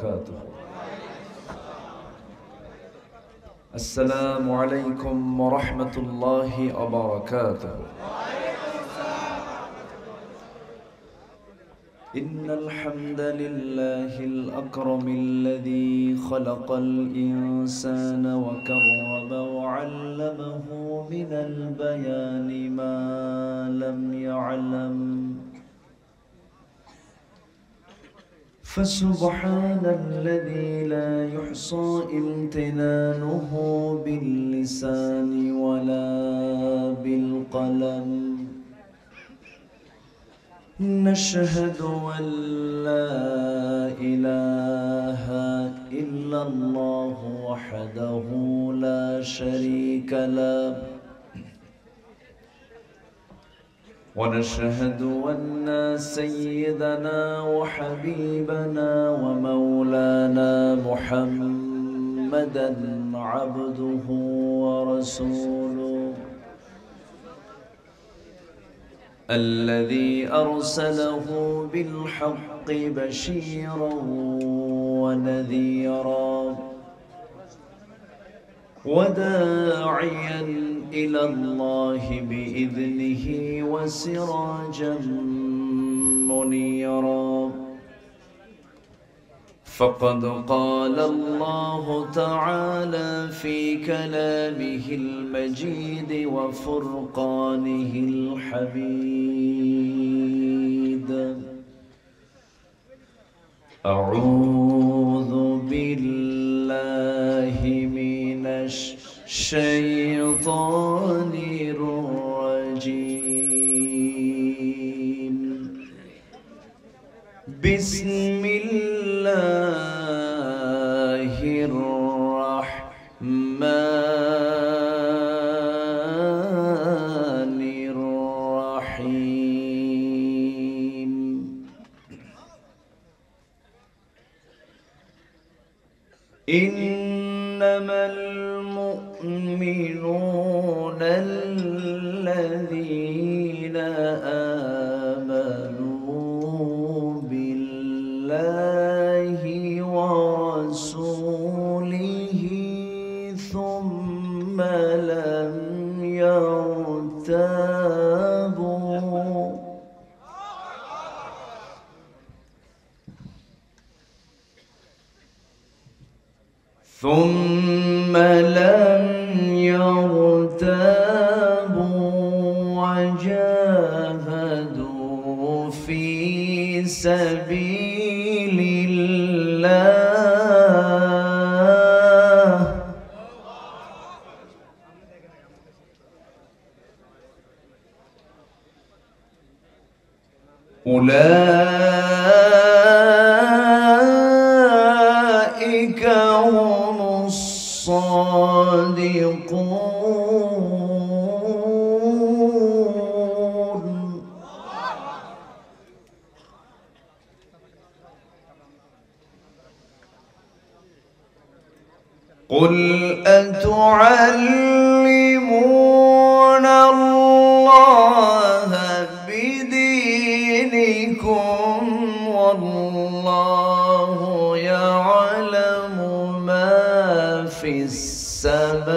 وبركاته. السلام عليكم ورحمة الله وبركاته. إن الحمد لله الأكرم الذي خلق الإنسان وكرم وعلمه من البيان ما لم يعلم، فسبحان الذي لا يحصى امتنانه باللسان ولا بالقلم. نشهد أن لا إله إلا الله وحده لا شريك له، ونشهد أن سيدنا وحبيبنا ومولانا محمدًا عبده ورسوله الذي أرسله بالحق بشيرا ونذيرا وداعيا إلى الله بإذنه وسراجا منيرا. فقد قال الله تعالى في كلامه المجيد وفرقانه الحميد: أعوذ بالله من الشيطان الرجيم. بسم الله الرحمن الرحيم. إنما المؤمنون الذين آمنوا بالله ورسوله ثم لم يرتابوا وجاهدوا في سبيل الله أولئك هم الصادقون. قل أتعلمون الله بدينكم والله يعلم ما في السماوات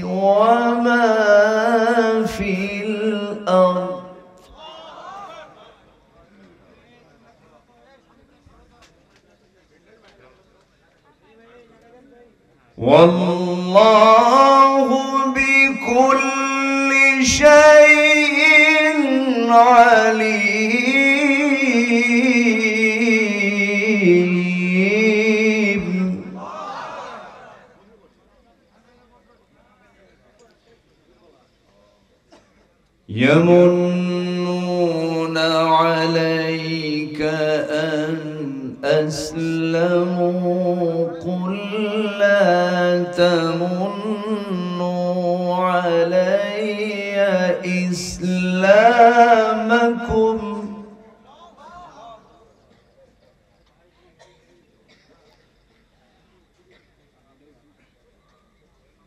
وما في الأرض. والله بكل شيء عليم. يمنون عليك أن أسلموا قل لا تمنوا علي إسلامكم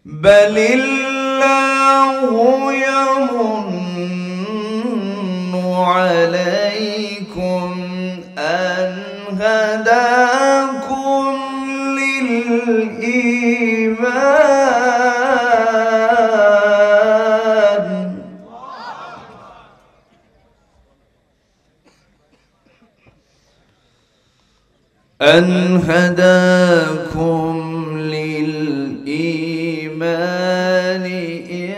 بل الله يمن عليكم أن هداكم للإيمان أن هداكم للإيمان إن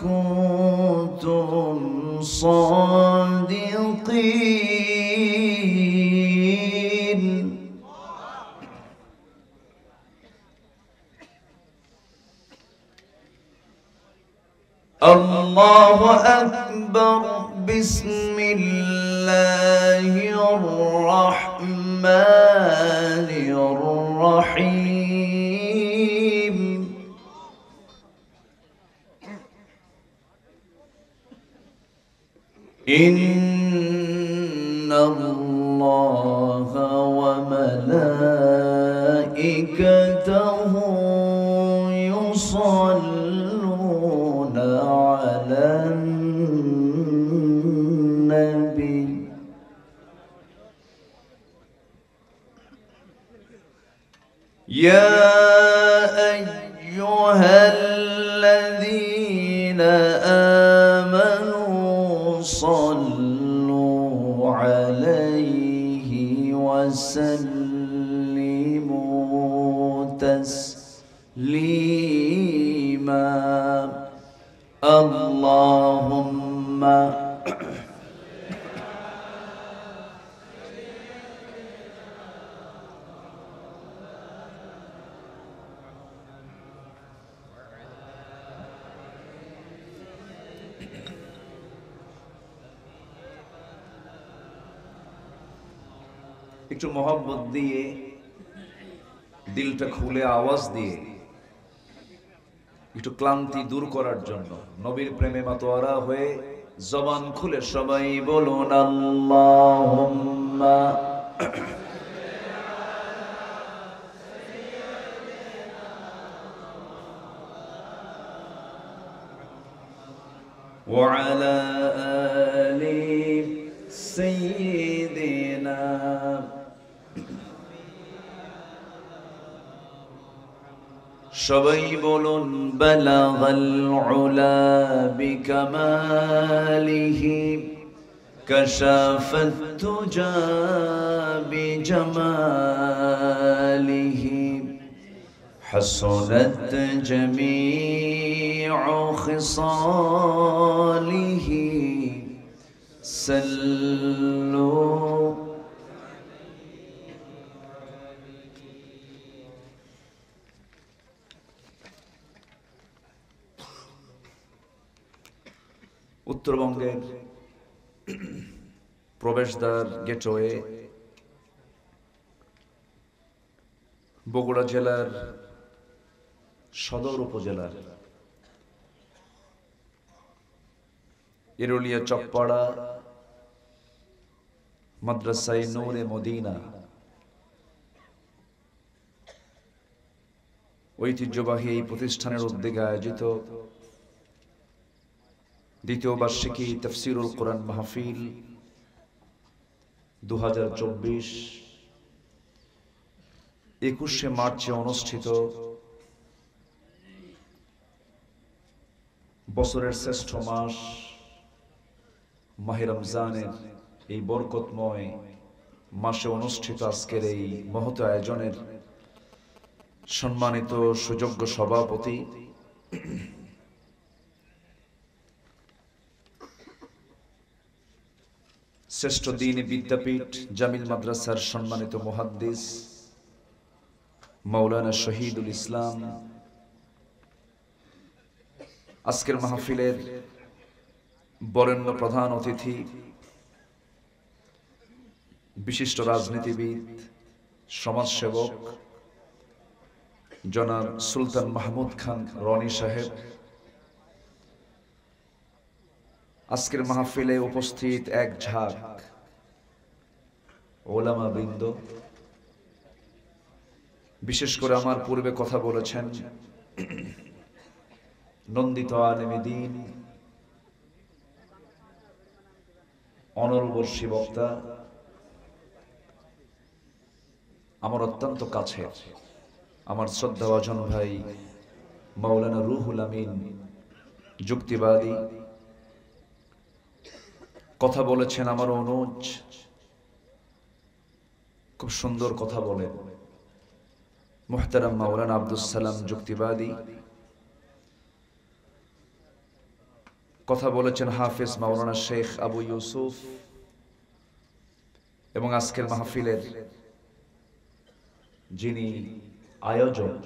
كنتم صادقين الله أكبر بسم الله الرحمن الرحيم إن الله وملائكته يصلون على النبي يا أيها الذين آمنوا صلوا عليه وسلموا تسليما اللهم একটু মোহাব্বত দিয়ে দিলটা খুলে আওয়াজ দিয়ে একটু ক্লান্তি দূর করার জন্য নবীর প্রেমে মাতোয়ারা হয়ে জবান খুলে সবাই বলুন আল্লাহুম্মা ওয়া আলা আলি সাইয়্যিদিনা সবাই বলুন বালাগাল উলা বিকামালিহি কাশাফাত তুজা বিজামালিহি হাসনাত জামিউ খিসালিহি সাল্লু উত্তরবঙ্গের প্রবেশদ্বার গেটওয়ে বগুড়া জেলার সদর উপজেলার এরুলিয়া চকপাড়া মাদ্রাসায়ে নূরে মদিনা ঐতিহ্যবাহী এই প্রতিষ্ঠানের উদ্যোগে আয়োজিত দ্বিতীয় বার্ষিকী তাফসীরুল কোরআন মাহফিল 2024 21শে মার্চে অনুষ্ঠিত বছরের শ্রেষ্ঠ মাস মাহে রমজানের এই বরকতময় মাসে অনুষ্ঠিত আজকের এই মহৎ আয়োজনের সম্মানিত সুযোগ্য সভাপতি শ্রেষ্ঠ দ্বীনি বিদ্যাপীঠ জামিল মাদ্রাসার সম্মানিত মুহাদ্দিস মাওলানা শহীদুল ইসলাম, আজকের মাহফিলের বরেণ্য প্রধান অতিথি বিশিষ্ট রাজনীতিবিদ সমাজসেবক জনাব সুলতান মাহমুদ খান রনি সাহেব, আজকের মাহফিলে উপস্থিত এক ঝাঁক ওলামা বৃন্দ, বিশেষ করে আমার পূর্বে কথা বলেছেন নন্দিত আলেমে দ্বীন অনর্বশী বক্তা আমার অত্যন্ত কাছের আমার শ্রদ্ধাভাজন ভাই মাওলানা রুহুল আমিন যুক্তিবাদী কথা বলেছেন। আমার অনুজ খুব সুন্দর কথা বলেন। মুহতারাম মাওলানা আব্দুস সালাম যুক্তিবাদী কথা বলেছেন। হাফেজ মাওলানা শেখ আবু ইউসুফ এবং আজকের মাহফিলের যিনি আয়োজক,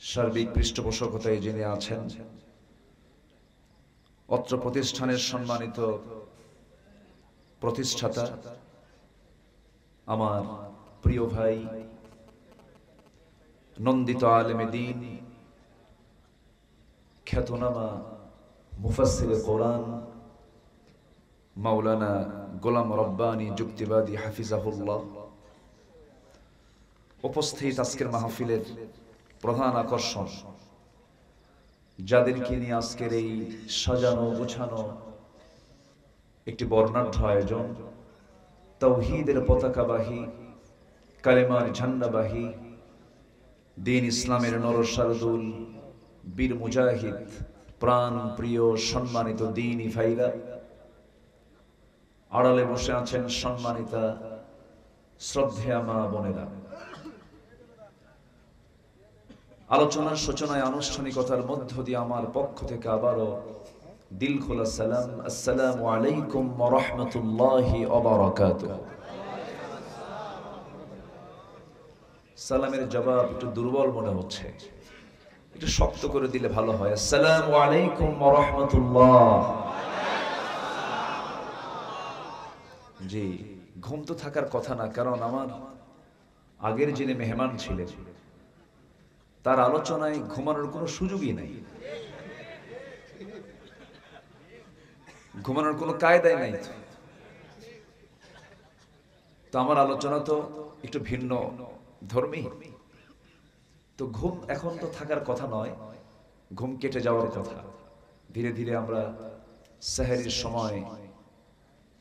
সার্বিক পৃষ্ঠপোষকতায় যিনি আছেন, অত্র প্রতিষ্ঠানের সম্মানিত প্রতিষ্ঠাতা আমার প্রিয় ভাই নন্দিত আলেমে দ্বীন, খ্যাতনামা মুফাসসিরে কোরআন মাওলানা গোলাম রব্বানী যুক্তিবাদী হাফিজাহুল্লাহ, উপস্থিত আজকের মাহফিলের প্রধান আকর্ষণ, যাদেরকে নিয়ে আজকের এই সাজানো গুছানো একটি বর্ণাঢ্য আয়োজন, তাওহীদের পতাকাবাহী, কালেমার ঝান্ডাবাহী, দ্বীন ইসলামের নরসারদুল, বীর মুজাহিদ, প্রাণ প্রিয় সম্মানিত দ্বীনী ভাইরা, আড়ালে বসে আছেন সম্মানিতা শ্রদ্ধেয়া মা বোনেরা। আলোচনার সূচনায় আনুষ্ঠানিকতার মধ্য দিয়ে আমার পক্ষ থেকে আবারও দিল খোলা সালাম, আসসালামু আলাইকুম ওয়া রাহমাতুল্লাহি ওয়া বারাকাতুহু। সালামের জবাব একটু দুর্বল মনে হচ্ছে, একটু শক্ত করে দিলে ভালো হয়। আসসালামু আলাইকুম ওয়া রাহমাতুল্লাহ। জি, ঘুম তো থাকার কথা না, কারণ আমার আগের যিনি মেহমান ছিলেন তার আলোচনায় ঘুমানোর কোনো সুযোগই নাই, ঘুমানোর কোনো কায়দাই নাই। তো আমার আলোচনা তো একটু ভিন্ন ধর্মী, তো ঘুম এখন তো থাকার কথা নয়, ঘুম কেটে যাওয়ার কথা। ধীরে ধীরে আমরা সেহরির সময়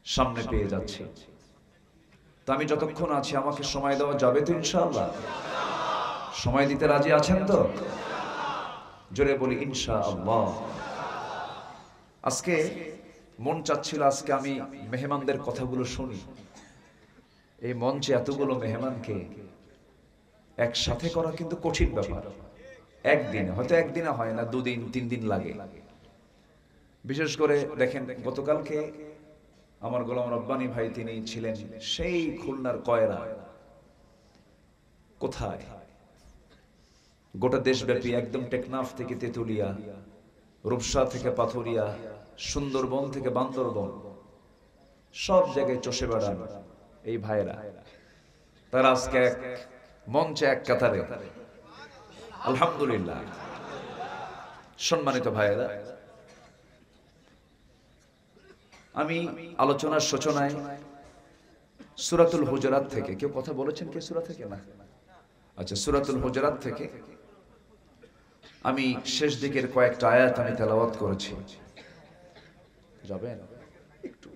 সামনে পেয়ে যাচ্ছি। তো আমি যতক্ষণ আছি আমাকে সময় দেওয়া যাবে তো ইনশাআল্লাহ? সময় দিতে রাজি আছেন তো? জোরে বলি ইনশাআল্লাহ। আজকে মন চাচ্ছিল আজকে আমি মেহমানদের কথাগুলো শুনি। এই মঞ্চে এতগুলো মেহমানকে একসাথে করা কিন্তু কঠিন ব্যাপার। একদিনে হয়তো, একদিনে হয় না, 2 দিন 3 দিন লাগে। বিশেষ করে দেখেন, গতকালকে আমার গোলাম রব্বানী ভাই তিনি ছিলেন সেই খুলনার কয়রা। কোথায়? গোটা দেশব্যাপী, একদম টেকনাফ থেকে তেতুলিয়া, রূপসা থেকে পাথুরিয়া, সুন্দরবন থেকে বান্দরবন, সব জায়গায় চষে বেড়ান এই ভাইরা। তারা আজকে এক মঞ্চে, এক কাতারে। আলহামদুলিল্লাহ। সম্মানিত ভাইরা, আমি আলোচনার সূচনায় সূরাতুল হুজুরাত থেকে, কেউ কথা বলেছেন কি সূরা থেকে? না, আচ্ছা, সূরাতুল হুজুরাত থেকে আমি শেষ দিকের কয়েকটা আয়াত আমি তেলাওয়াত করেছি। যাবেন একটু?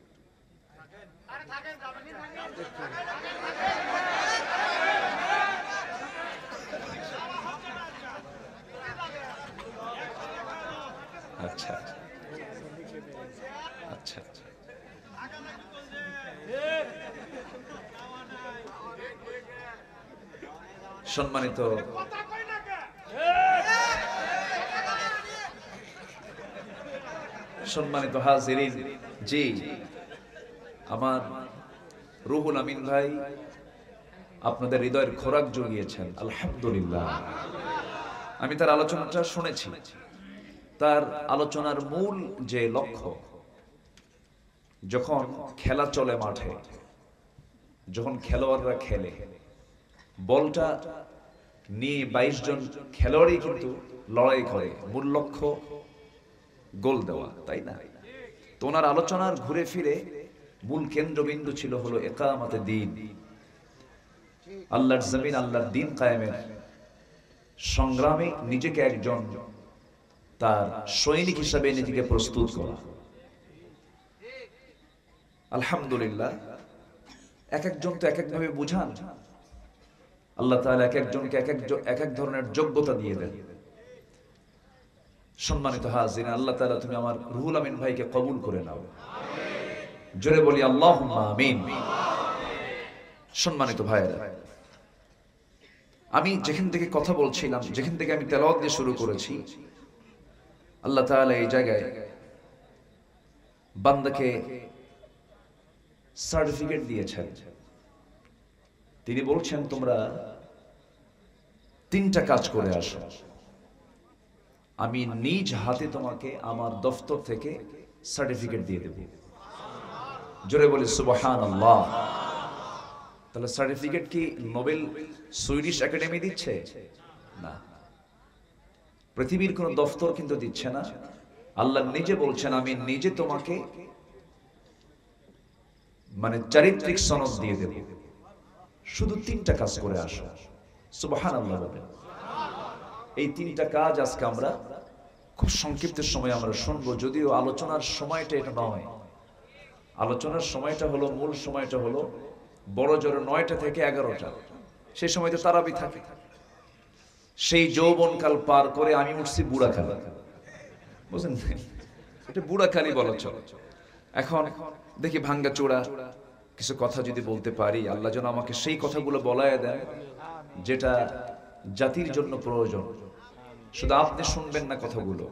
আচ্ছা আচ্ছা, সম্মানিত সম্মানিত হাজিরিন, জি, আমার রুহুল আমিন ভাই আপনাদের হৃদয়ের খোরাক জুগিয়েছেন, আলহামদুলিল্লাহ। আমি তার আলোচনাটা শুনেছি। তার আলোচনার মূল যে লক্ষ্য, যখন খেলা চলে মাঠে, যখন খেলোয়াড়রা খেলে, বলটা নিয়ে 22 জন খেলোয়াড়ই কিন্তু লড়াই করে, মূল লক্ষ্য গোল দেওয়া, তাই না? তো ওনার আলোচনার ঘুরে ফিরে মূল কেন্দ্রবিন্দু ছিল হলো ইকামাতে দ্বীন, আল্লাহর জমিন, আল্লাহর দ্বীন কায়েমের সংগ্রামে নিজেকে একজন তার সৈনিক হিসাবে নিজেকে প্রস্তুত করা। আলহামদুলিল্লাহ, এক একজন তো এক একভাবে বুঝান। আল্লাহ তাআলা এক একজনকে এক এক ধরনের যোগ্যতা দিয়ে দেন। সম্মানিত হাজিরিন, আল্লাহ তাআলা তুমি আমার রুহুল আমিন ভাইকে কবুল করে নাও, জোরে বলি আল্লাহুম্মা আমিন। সম্মানিত ভাইয়েরা, আমি যেখান থেকে কথা বলছিলাম, যেখান থেকে আমি তেলাওয়াত দিয়ে শুরু করেছি, আল্লাহ তাআলা এই জায়গায় বান্দাকে সার্টিফিকেট দিয়েছেন। তিনি বলছেন তোমরা 3টা কাজ করে আসো, আমি নিজ হাতে তোমাকে আমার দফতর থেকে সার্টিফিকেট দিয়ে দেব। জোরে বলি সুবহানাল্লাহ। তাহলে সার্টিফিকেট কি নোবেল সুইডিশ একাডেমি দিচ্ছে? না, পৃথিবীর কোন দফতর কিন্তু দিচ্ছে না। আল্লাহ নিজে বলছেন আমি নিজে তোমাকে মানে চারিত্রিক সনদ দিয়ে দেব, শুধু 3টা কাজ করে আসো। সুবহানাল্লাহ বলেন। এই 3টা কাজ আজকে আমরা খুব সংক্ষিপ্ত সময় আমরা শুনবো, যদিও আলোচনার সময়টা এটা নয়। আলোচনার সময়টা হলো, মূল সময়টা হলো বড় জোরে 9টা থেকে 11টা। সেই সময়তে তারাবি থাকে। সেই যৌবনকাল পার করে আমি উঠছি বুড়াখালী, বুঝলেন? এটা বুড়াখালী বলা চলে। এখন দেখি ভাঙ্গা চূড়া কিছু কথা যদি বলতে পারি, আল্লাহ যেন আমাকে সেই কথাগুলো বলায় দেয় যেটা জাতির জন্য প্রয়োজন। শুধু আপনি শুনবেন না কথাগুলো,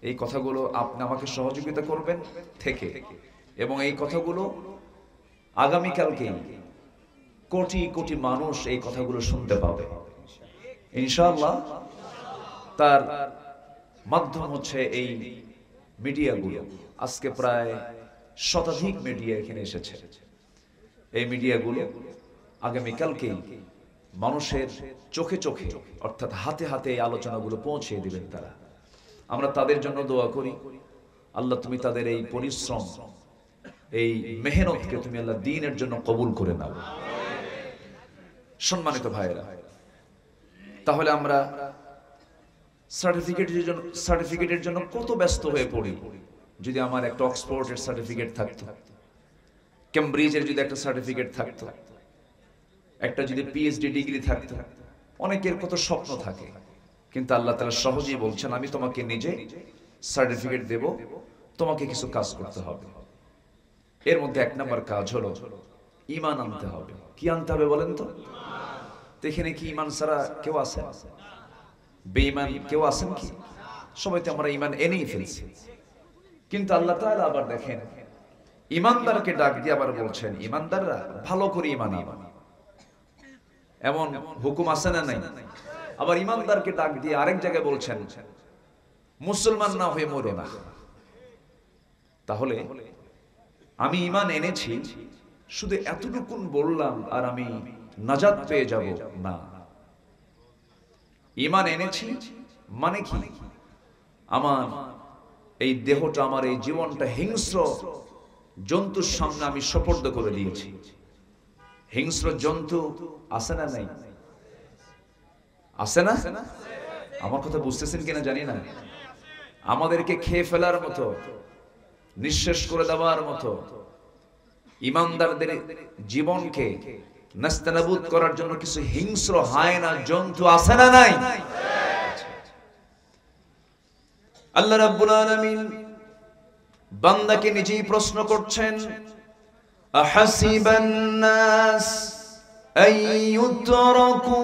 এই কথাগুলো আপনি আমাকে সহযোগিতা করবেন থেকে, এবং এই কথাগুলো আগামীকালকে কোটি কোটি মানুষ এই কথাগুলো শুনতে পাবে ইনশাআল্লাহ। তার মাধ্যম হচ্ছে এই মিডিয়াগুলো। আজকে প্রায় শতাধিক মিডিয়া এখানে এসেছে। এই মিডিয়াগুলো আগামীকালকে মানুষের চোখে চোখে অর্থাৎ হাতে হাতে এই আলোচনাগুলো পৌঁছে দিবেন তারা। আমরা তাদের জন্য দোয়া করি, আল্লাহ তুমি তাদের এই পরিশ্রম, এই মেহনতকে তুমি আল্লাহ দ্বীনের জন্য কবুল করে নাও। সম্মানিত ভাইয়েরা, তাহলে আমরা সার্টিফিকেটের জন্য কত ব্যস্ত হয়ে পড়ি। যদি আমার একটা অক্সফোর্ডের সার্টিফিকেট থাকতো, কেমব্রিজের যদি একটা সার্টিফিকেট থাকতো, একটা যদি পিএইচডি ডিগ্রি থাকতো, অনেকের কত স্বপ্ন থাকে, কিন্তু আল্লাহ তাআলা সহজেই বলছেন আমি তোমাকে নিজে সার্টিফিকেট দেব, তোমাকে কিছু কাজ করতে হবে। এর মধ্যে 1 নম্বর কাজ হলো ঈমান আনতে হবে। কি আনতে হবে বলেন তো? এখানে কি ঈমান ছাড়া কেউ আছে? বেঈমান কেউ আছেন কি? সবাই তো আমরা ঈমান এনেই ফেলছি। কিন্তু আল্লাহ তাআলা আবার দেখেন ঈমানদারকে ডাক দিয়ে আবার বলছেন ঈমানদাররা ভালো করে ঈমান আনো, এমন হুকুম আছে না নাই? আবার ঈমানদারকে ডাক দিয়ে আরেক জায়গায় বলছেন মুসলমান না হয়ে মরো না। তাহলে আমি ঈমান এনেছি শুধু এতটুকু বললাম আর আমি নাজাত পেয়ে যাব না। ঈমান এনেছি মানে কি? আমার এই দেহটা, আমার এই জীবনটা হিংস্র জন্তুর সামনে আমি সোপর্দ করে দিয়েছি। হিংস্র জন্তু আছে না নাই? আছে না? আমার কথা বুঝতেছেন কিনা জানি না। আমাদেরকে খেয়ে ফেলার মতো, নিঃশেষ করে দেওয়ার মতো, ঈমানদারদের জীবনকে নাস্তানাবুদ করার জন্য কিছু হিংস্র হায়না জন্তু আছে না নাই? আল্লাহ রাব্বুল আলামিন বান্দাকে নিজেই প্রশ্ন করছেন আহাসিবান নাস আইয়ুতরাকু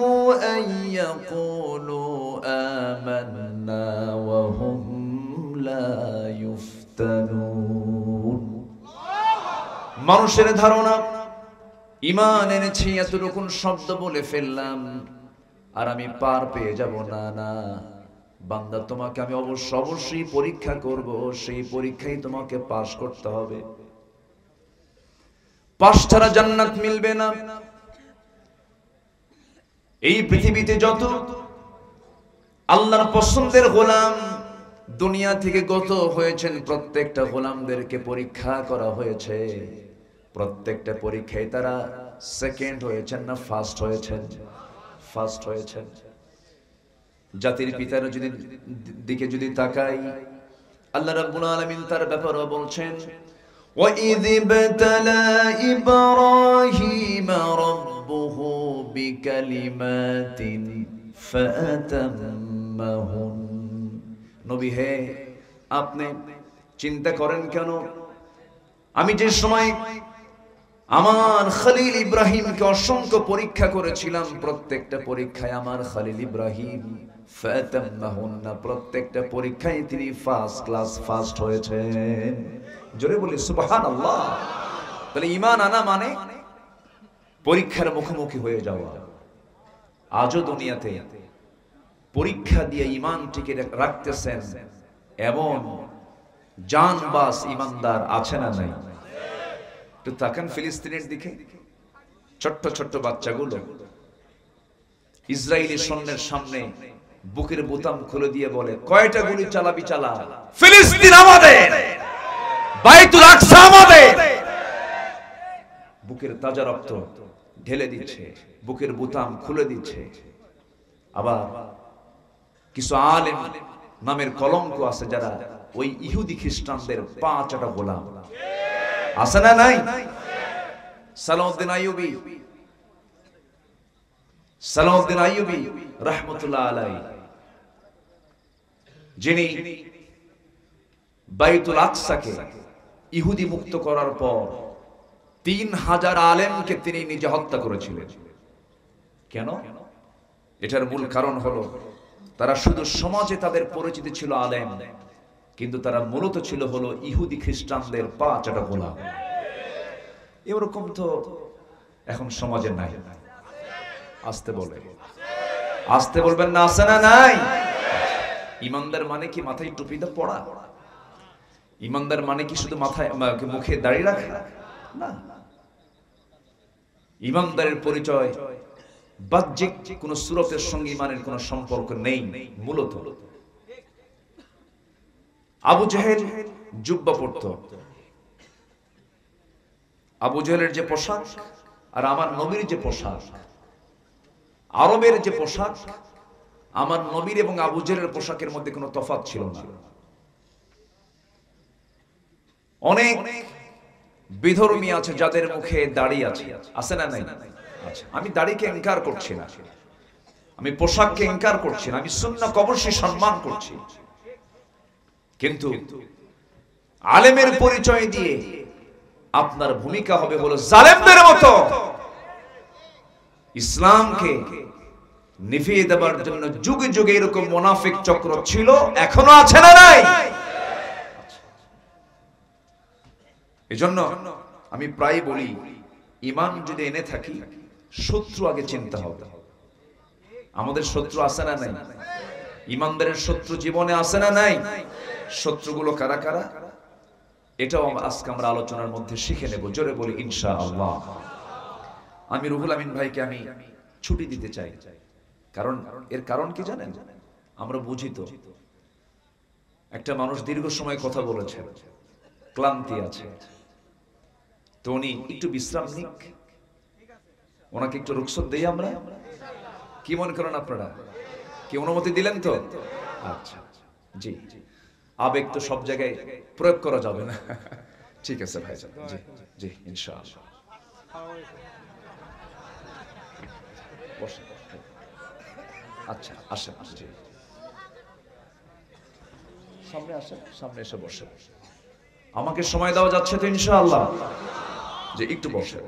আইয়াকুলু আমান্না ওয়া হুম লা ইফতানুন। মানুষের ধারণা ঈমান এনেছি এতটুকু শব্দ বলে ফেললাম আর আমি পার পেয়ে যাব। না না বান্দা, তোমাকে আমি অবশ্যই পরীক্ষা করব, সেই পরীক্ষায় তোমাকে পাস করতে হবে। পাস ছাড়া জান্নাত মিলবে না। এই পৃথিবীতে যত আল্লাহর পছন্দের গোলাম দুনিয়া থেকে গত হয়েছেন, প্রত্যেকটা গোলামদেরকে পরীক্ষা করা হয়েছে। প্রত্যেকটা পরীক্ষায় তারা সেকেন্ড হয়েছেন না ফার্স্ট হয়েছেন? ফার্স্ট হয়েছেন। জাতির পিতার দিকে যদি তাকাই, আল্লাহ রাব্বুল আলামিন তার ব্যাপারে বলছেন ওয়া ইয ইবতালা ইব্রাহিম রাব্বুহু বিকালিমাতিন ফাতাম্মাহুন। নবী হে, আপনি চিন্তা করেন কেন? আমি যে সময় আমার খলিল ইব্রাহিমকে অসংখ্য পরীক্ষা করেছিলাম, প্রত্যেকটা পরীক্ষায় আমার খলিল ইব্রাহিম ফাতাম্মাহুন্না, প্রত্যেকটা পরীক্ষায় তিনি ফার্স্ট ক্লাস ফার্স্ট হয়েছেন। জোরে বলি সুবহানাল্লাহ। তাহলে ঈমান আনা মানে পরীক্ষার মুখোমুখি হয়ে যাওয়া। আজও দুনিয়াতে পরীক্ষা দিয়ে ঈমান টিকে রাখতেছেন এমন জানবাজ ঈমানদার আছে না নাই? তো তাকান ফিলিস্তিনের দিকে, ছোট্ট ছোট্ট বাচ্চাগুলো ইসরায়েলি সৈন্যের সামনে বুকের বোতাম খুলে দিয়ে বলে, কয়টা গুলি চালাবি চালা, ফিলিস্তিন আমাদের, বাইতুল আকসা আমাদের। বুকের তাজা রক্ত ঢেলে দিচ্ছে, বুকের বোতাম খুলে দিচ্ছে। আবার কিছু আলেম নামের কলঙ্ক আছে যারা ওই ইহুদি খ্রিস্টানদের পা চাটা গোলাম। আছে না নাই? সালাউদ্দিন আইয়ুবী রাহমাতুল্লাহ আলাইহি, যিনি বাইতুল আকসাকে ইহুদি মুক্ত করার পর 3000 আলেমকে তিনি নিজে হত্যা করেছিলেন। কেন? এটার মূল কারণ হলো তারা শুধু সমাজে তাদের পরিচিতি ছিল আলেম, কিন্তু তারা মূলত ছিল হলো ইহুদি খ্রিস্টানদের পা চাটা গোলাম। এরকম তো এখন সমাজে নাই। আসতে বলবেন না, আছে না নাই? ইমানদার মানে কি মাথায় টুপিটা পড়া? ইমানদার মানে কি শুধু মাথায় মুখে দাড়ি রাখা? না। ইমানদারের পরিচয় বাহ্যিক কোন সূরতের সঙ্গে ইমানের কোন সম্পর্ক নেই। মূলত আবু জেহেল জুব্বা পরত, আবু জেহেলের যে পোশাক আর আমার নবীর যে পোশাক, আরবের যে পোশাক, আমার নবীর এবং আবু জেহেলের পোশাকের মধ্যে কোনো তফাৎ ছিল না। অনেক বিধর্মী আছে যাদের মুখে দাড়ি আছে, আছে না নাই? আচ্ছা, আমি দাড়িকে ইনকার করছি না, আমি পোশাককে ইনকার করছি না, আমি সুন্নাহকে অবশ্যই সম্মান করছি। কিন্তু আলেমের পরিচয় দিয়ে আপনার ভূমিকা হবে হলো জালেমদের মতো ইসলামকে নিভিয়ে দেবার জন্য যুগে যুগে এরকম মুনাফিক চক্র ছিল, এখনো আছে না নাই? এজন্য আমি প্রায় বলি, ঈমান যদি এনে থাকি, শত্রু আগে চিন্তা হবে। আমাদের শত্রু আছে না নাই? ঈমানদারের শত্রু জীবনে আছে না নাই? শত্রুগুলো কারা কারা, এটাও আজকে আমরা আলোচনার মধ্যে শিখে নেব। জোরে বলি ইনশাআল্লাহ। আমি রুহুল আমিন ভাইকে আমি ছুটি দিতে চাই, কারণ এর কারণ কি জানেন? আমরা বুঝি তো, একটা মানুষ দীর্ঘ সময় কথা বলেছেন, ক্লান্তি আছে, তো উনি একটু বিশ্রাম নিক, ওনাকে একটু রুখসত দেই আমরা। কি মনে করেন আপনারা? কি অনুমতি দিলেন তো? আচ্ছা, জি। আবেগ তো সব জায়গায় প্রয়োগ করা যাবে না। ঠিক আছে ভাইজান, জি জি ইনশাআল্লাহ। বসেন। আচ্ছা আসেন, জি সামনে আসেন, সামনে এসে বসেন। আমাকে সময় দেওয়া যাচ্ছে তো ইনশাআল্লাহ? যে একটু বসেন,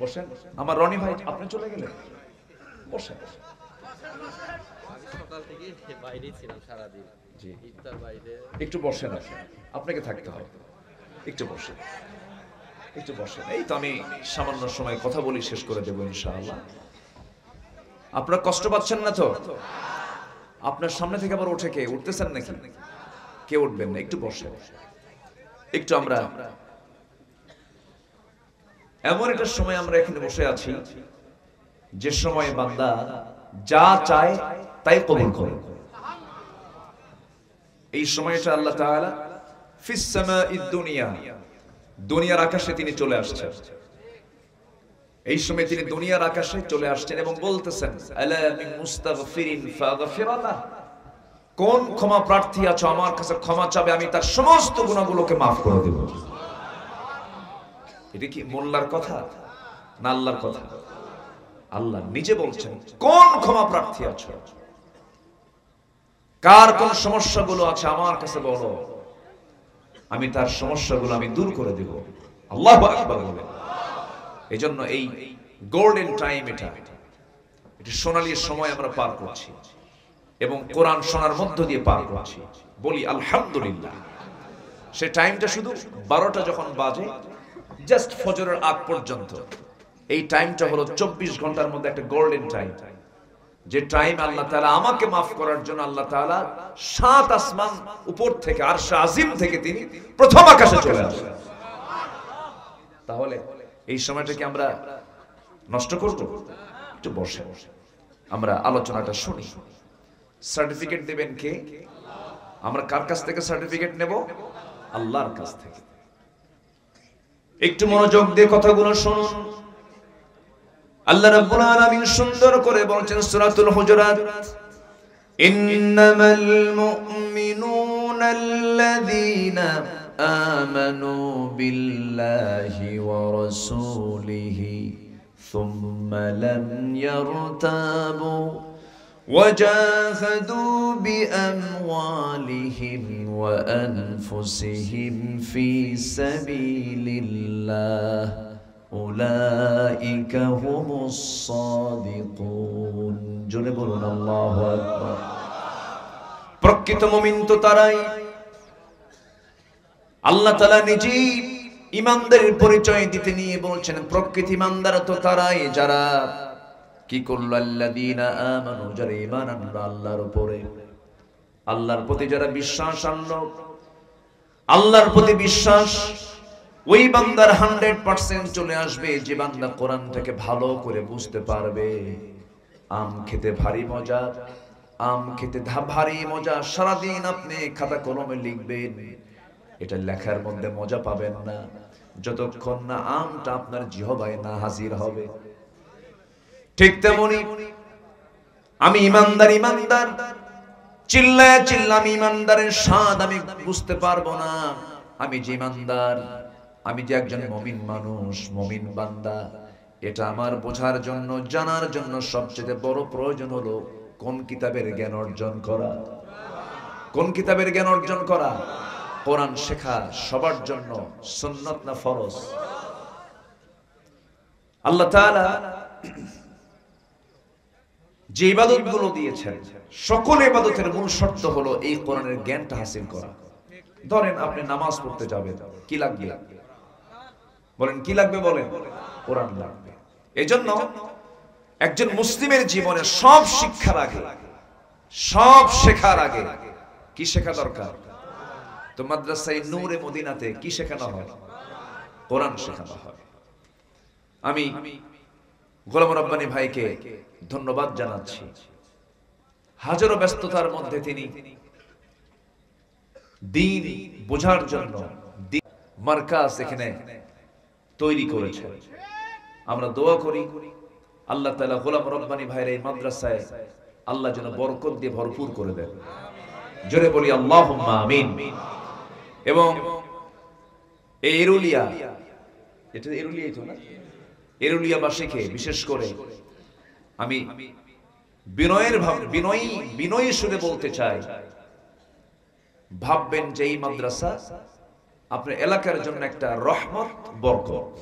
বসেন। আমার রনি ভাই আপনি চলে গেলেন, বসেন। সকাল থেকে বাইরে ছিলাম সারা দিন, জি ইফতার বাইরে। একটু বসেন, আপনাকে থাকতে হবে, একটু বসেন, একটু বসেন। এই তো আমি সামান্য সময় কথা বলি, শেষ করে দেব ইনশাআল্লাহ। আপনারা কষ্ট পাচ্ছেন না তো? আপনার সামনে থেকে আবার উঠে কে উঠতেছেন নাকি? কে উঠবেন না, একটু বসেন। একটু আমরা এমন একটা সময় আমরা এখানে বসে আছি যে সময় বান্দা যা চায় তাই কবুল করে। এই সময়টা আল্লাহ তাআলা ফিস সামাঈদ দুনিয়া, দুনিয়ার আকাশে তিনি চলে আসছেন। এই সময় তিনি দুনিয়ার আকাশে চলে আসছেন এবং বলতেছেন, আলা মিন মুস্তাগফিরিন ফাগফিরালাহ, কোন ক্ষমা প্রার্থী আছো আমার কাছে ক্ষমা চাবে, আমি তার সমস্ত গুনাহগুলোকে মাফ করে দেব। এটা কি মোল্লার কথা না আল্লাহর কথা? আল্লাহ নিজে বলছেন কোন ক্ষমা প্রার্থী আছো, কার কোন সমস্যাগুলো আছে আমার কাছে বলো, আমি তার সমস্যাগুলো আমি দূর করে দেব। আল্লাহু আকবার বলেন। এজন্য এই গোল্ডেন টাইম, এটা সোনালী সময় আমরা পার করছি এবং কোরআন শোনার মধ্য দিয়ে পার করছি। বলি আলহামদুলিল্লাহ। সে টাইমটা শুধু 12টা যখন বাজে জাস্ট ফজরের আগ পর্যন্ত, এই টাইমটা হলো 24 ঘন্টার মধ্যে একটা গোল্ডেন টাইম, যে টাইম আল্লাহ তাআলা আমাকে মাফ করার জন্য আল্লাহ তাআলা 7 আসমান উপর থেকে আরশে আজিম থেকে তিনি প্রথম আকাশে চলে আসেন। তাহলে এই সময়টা কি আমরা নষ্ট করব? একটু বসে আমরা আলোচনাটা শুনি। সার্টিফিকেট দেবেন কে? আমরা কার কাছ থেকে সার্টিফিকেট নেব? আল্লাহর কাছ থেকে। একটু মনোযোগ দিয়ে কথাগুলো শুনুন। আল্লাহ রাব্বুল আলামিন সুন্দর করে বলছেন সূরাতুল হুজুরাত, ইন্নামাল মুমিনুনা আল্লাযীনা আমানু বিল্লাহি ওয়া রাসূলিহি সুম্মা লাম ইয়ারতাবু وجاهدوا بأموالهم وأنفسهم في سبيل الله أولئك هم الصادقون জোরে বলুন আল্লাহু আকবার। প্রকৃত মুমিন তো তারাই, আল্লাহ তাআলা নিজেই ঈমানদারের পরিচয় দিতে নিয়ে বলছেন প্রকৃত ঈমানদার তো তারাই যারা কি করলো, আল্লাযীনা আমানু, যারা ঈমান আনলো আল্লাহর উপরে, আল্লাহর প্রতি যারা বিশ্বাস আনলো, আল্লাহর প্রতি বিশ্বাস ওই বান্দার 100% চলে আসবে যে বান্দা কোরআনটাকে ভালো করে বুঝতে পারবে। আম খেতে ভারী মজা, আম খেতে ভারী মজা, সারাদিন আপনি খাতা কলমে লিখবেন, এটা লেখার মধ্যে মজা পাবেন না যতক্ষণ না আমটা আপনার জিহ্বায় না হাজির হবে। ঠিক তেমনি আমি ইমানদার চিল্লায় চিল্লাম ইমানদারের স্বাদ আমি বুঝতে পারবো না। আমি যে ইমানদার, আমি যে একজন মুমিন মানুষ, মুমিন বান্দা, এটা আমার বোঝার জন্য, জানার জন্য সবচেয়ে বড় প্রয়োজন হলো কোন কিতাবের জ্ঞান অর্জন করা। কোন কিতাবের জ্ঞান অর্জন করা? কোরআন শেখা সবার জন্য সুন্নাত না ফরজ? আল্লাহ তাআলা যে ইবাদতগুলো দিয়েছেন সকল ইবাদতের মূল শর্ত হলো এই কোরআনের জ্ঞানটা হাসিল করা। ধরেন আপনি নামাজ পড়তে যাবেন, কি লাগবে? বলেন কি লাগবে? বলেন কোরআন লাগবে। এজন্য একজন মুসলিমের জীবনে সব শিক্ষার আগে, সব শেখার আগে কি শেখা দরকার? তো মাদ্রাসায়ে নূরে মদিনাতে কি শেখানো হয়? কোরআন শেখানো হয়। আমি গোলাম রব্বানী ভাইকে ধন্যবাদ জানাচ্ছি। হাজারো ব্যস্ততার মধ্যে তিনি দ্বীন বোঝার জন্য মার্কাজ এখানে তৈরি করেছেন। আমরা দোয়া করি আল্লাহ তাআলা গোলাম রব্বানী ভাইয়ের এই মাদ্রাসায় আল্লাহ যেন বরকত দিয়ে ভরপুর করে দেন। জোরে বলি আল্লাহুম্মা আমিন। এবং এই এরুলিয়া, এটা এরুলিয়াই তো না? এরুলিয়াবাসীকে বিশেষ করে আমি বিনয়ী সুরে বলতে চাই, ভাববেন যে এই মাদ্রাসা আপনার এলাকার জন্য একটা রহমত, বরকত।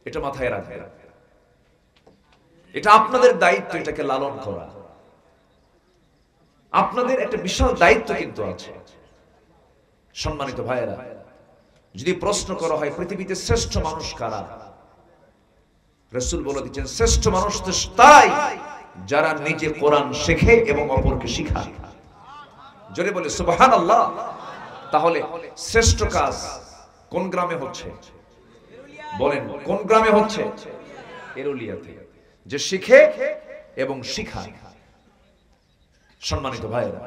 এটা মাথায় রাখবেন। এটা আপনাদের দায়িত্ব, এটাকে লালন করা আপনাদের একটা বিশাল দায়িত্ব কিন্তু আছে। সম্মানিত ভাইয়েরা, যদি প্রশ্ন করা হয় পৃথিবীতে শ্রেষ্ঠ মানুষ কারা, রাসূল বলে দিচ্ছেন শ্রেষ্ঠ মানুষ তো তাই যারা নিজে কোরআন শেখে এবং অপরকে শেখায়। জোরে বলে সুবহানাল্লাহ। তাহলে শ্রেষ্ঠ কাজ কোন গ্রামে হচ্ছে? বলেন কোন গ্রামে হচ্ছে? এরুলিয়াতে, যে শিখে এবং শিখায়। সম্মানিত ভাইয়েরা,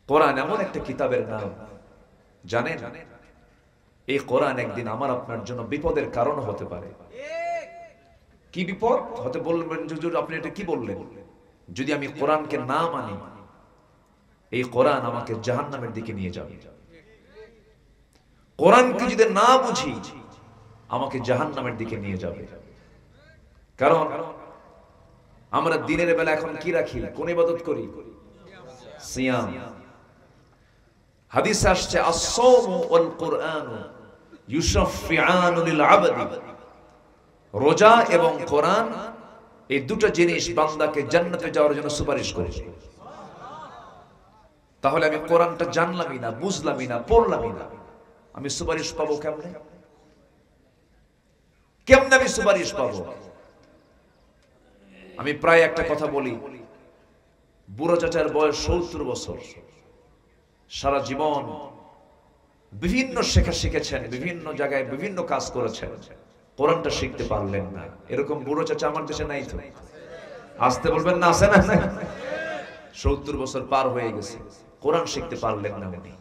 কোরআন এমন একটা কিতাবের নাম, জানেন এই কোরআন একদিন আমার আপনার জন্য বিপদের কারণ হতে পারে। কি বিপদ হতে? বলবেন হুজুর আপনি এটা কি বললেন? যদি আমি কোরআনকে না মানি, এই কোরআন আমাকে জাহান্নামের দিকে নিয়ে যাবে। কোরআনকে যদি না বুঝি, আমাকে জাহান্নামের দিকে নিয়ে যাবে। কারণ আমরা দিনের বেলা এখন কি রাখি, কোন ইবাদত করি? সিয়াম। হাদিসে আসছে আস-সাওমু ওয়াল কুরআন ইউশাফিআন লিল আবদ। রোজা এবং কোরআন এই দুটো জিনিস বান্দাকে জান্নাতে যাওয়ার জন্য সুপারিশ করে। তাহলে আমি কোরআনটা জানলামই না, বুঝলামই না, পড়লামই না, আমি সুপারিশ পাবো কেমনে? কেমনে আমি সুপারিশ পাবো? আমি প্রায় একটা কথা বলি, বুড়ো চাচার বয়স 70 বছর, সারা জীবন বিভিন্ন শেখা শিখেছেন, বিভিন্ন জায়গায় বিভিন্ন কাজ করেছেন, কোরআনটা শিখতে পারলেন না। এরকম বুড়ো চাচা আমার দেশে নাই তো? আসতে বলবেন না, আছে না? 70 বছর পার হয়ে গেছে, কোরআন শিখতে পারলেন না উনি।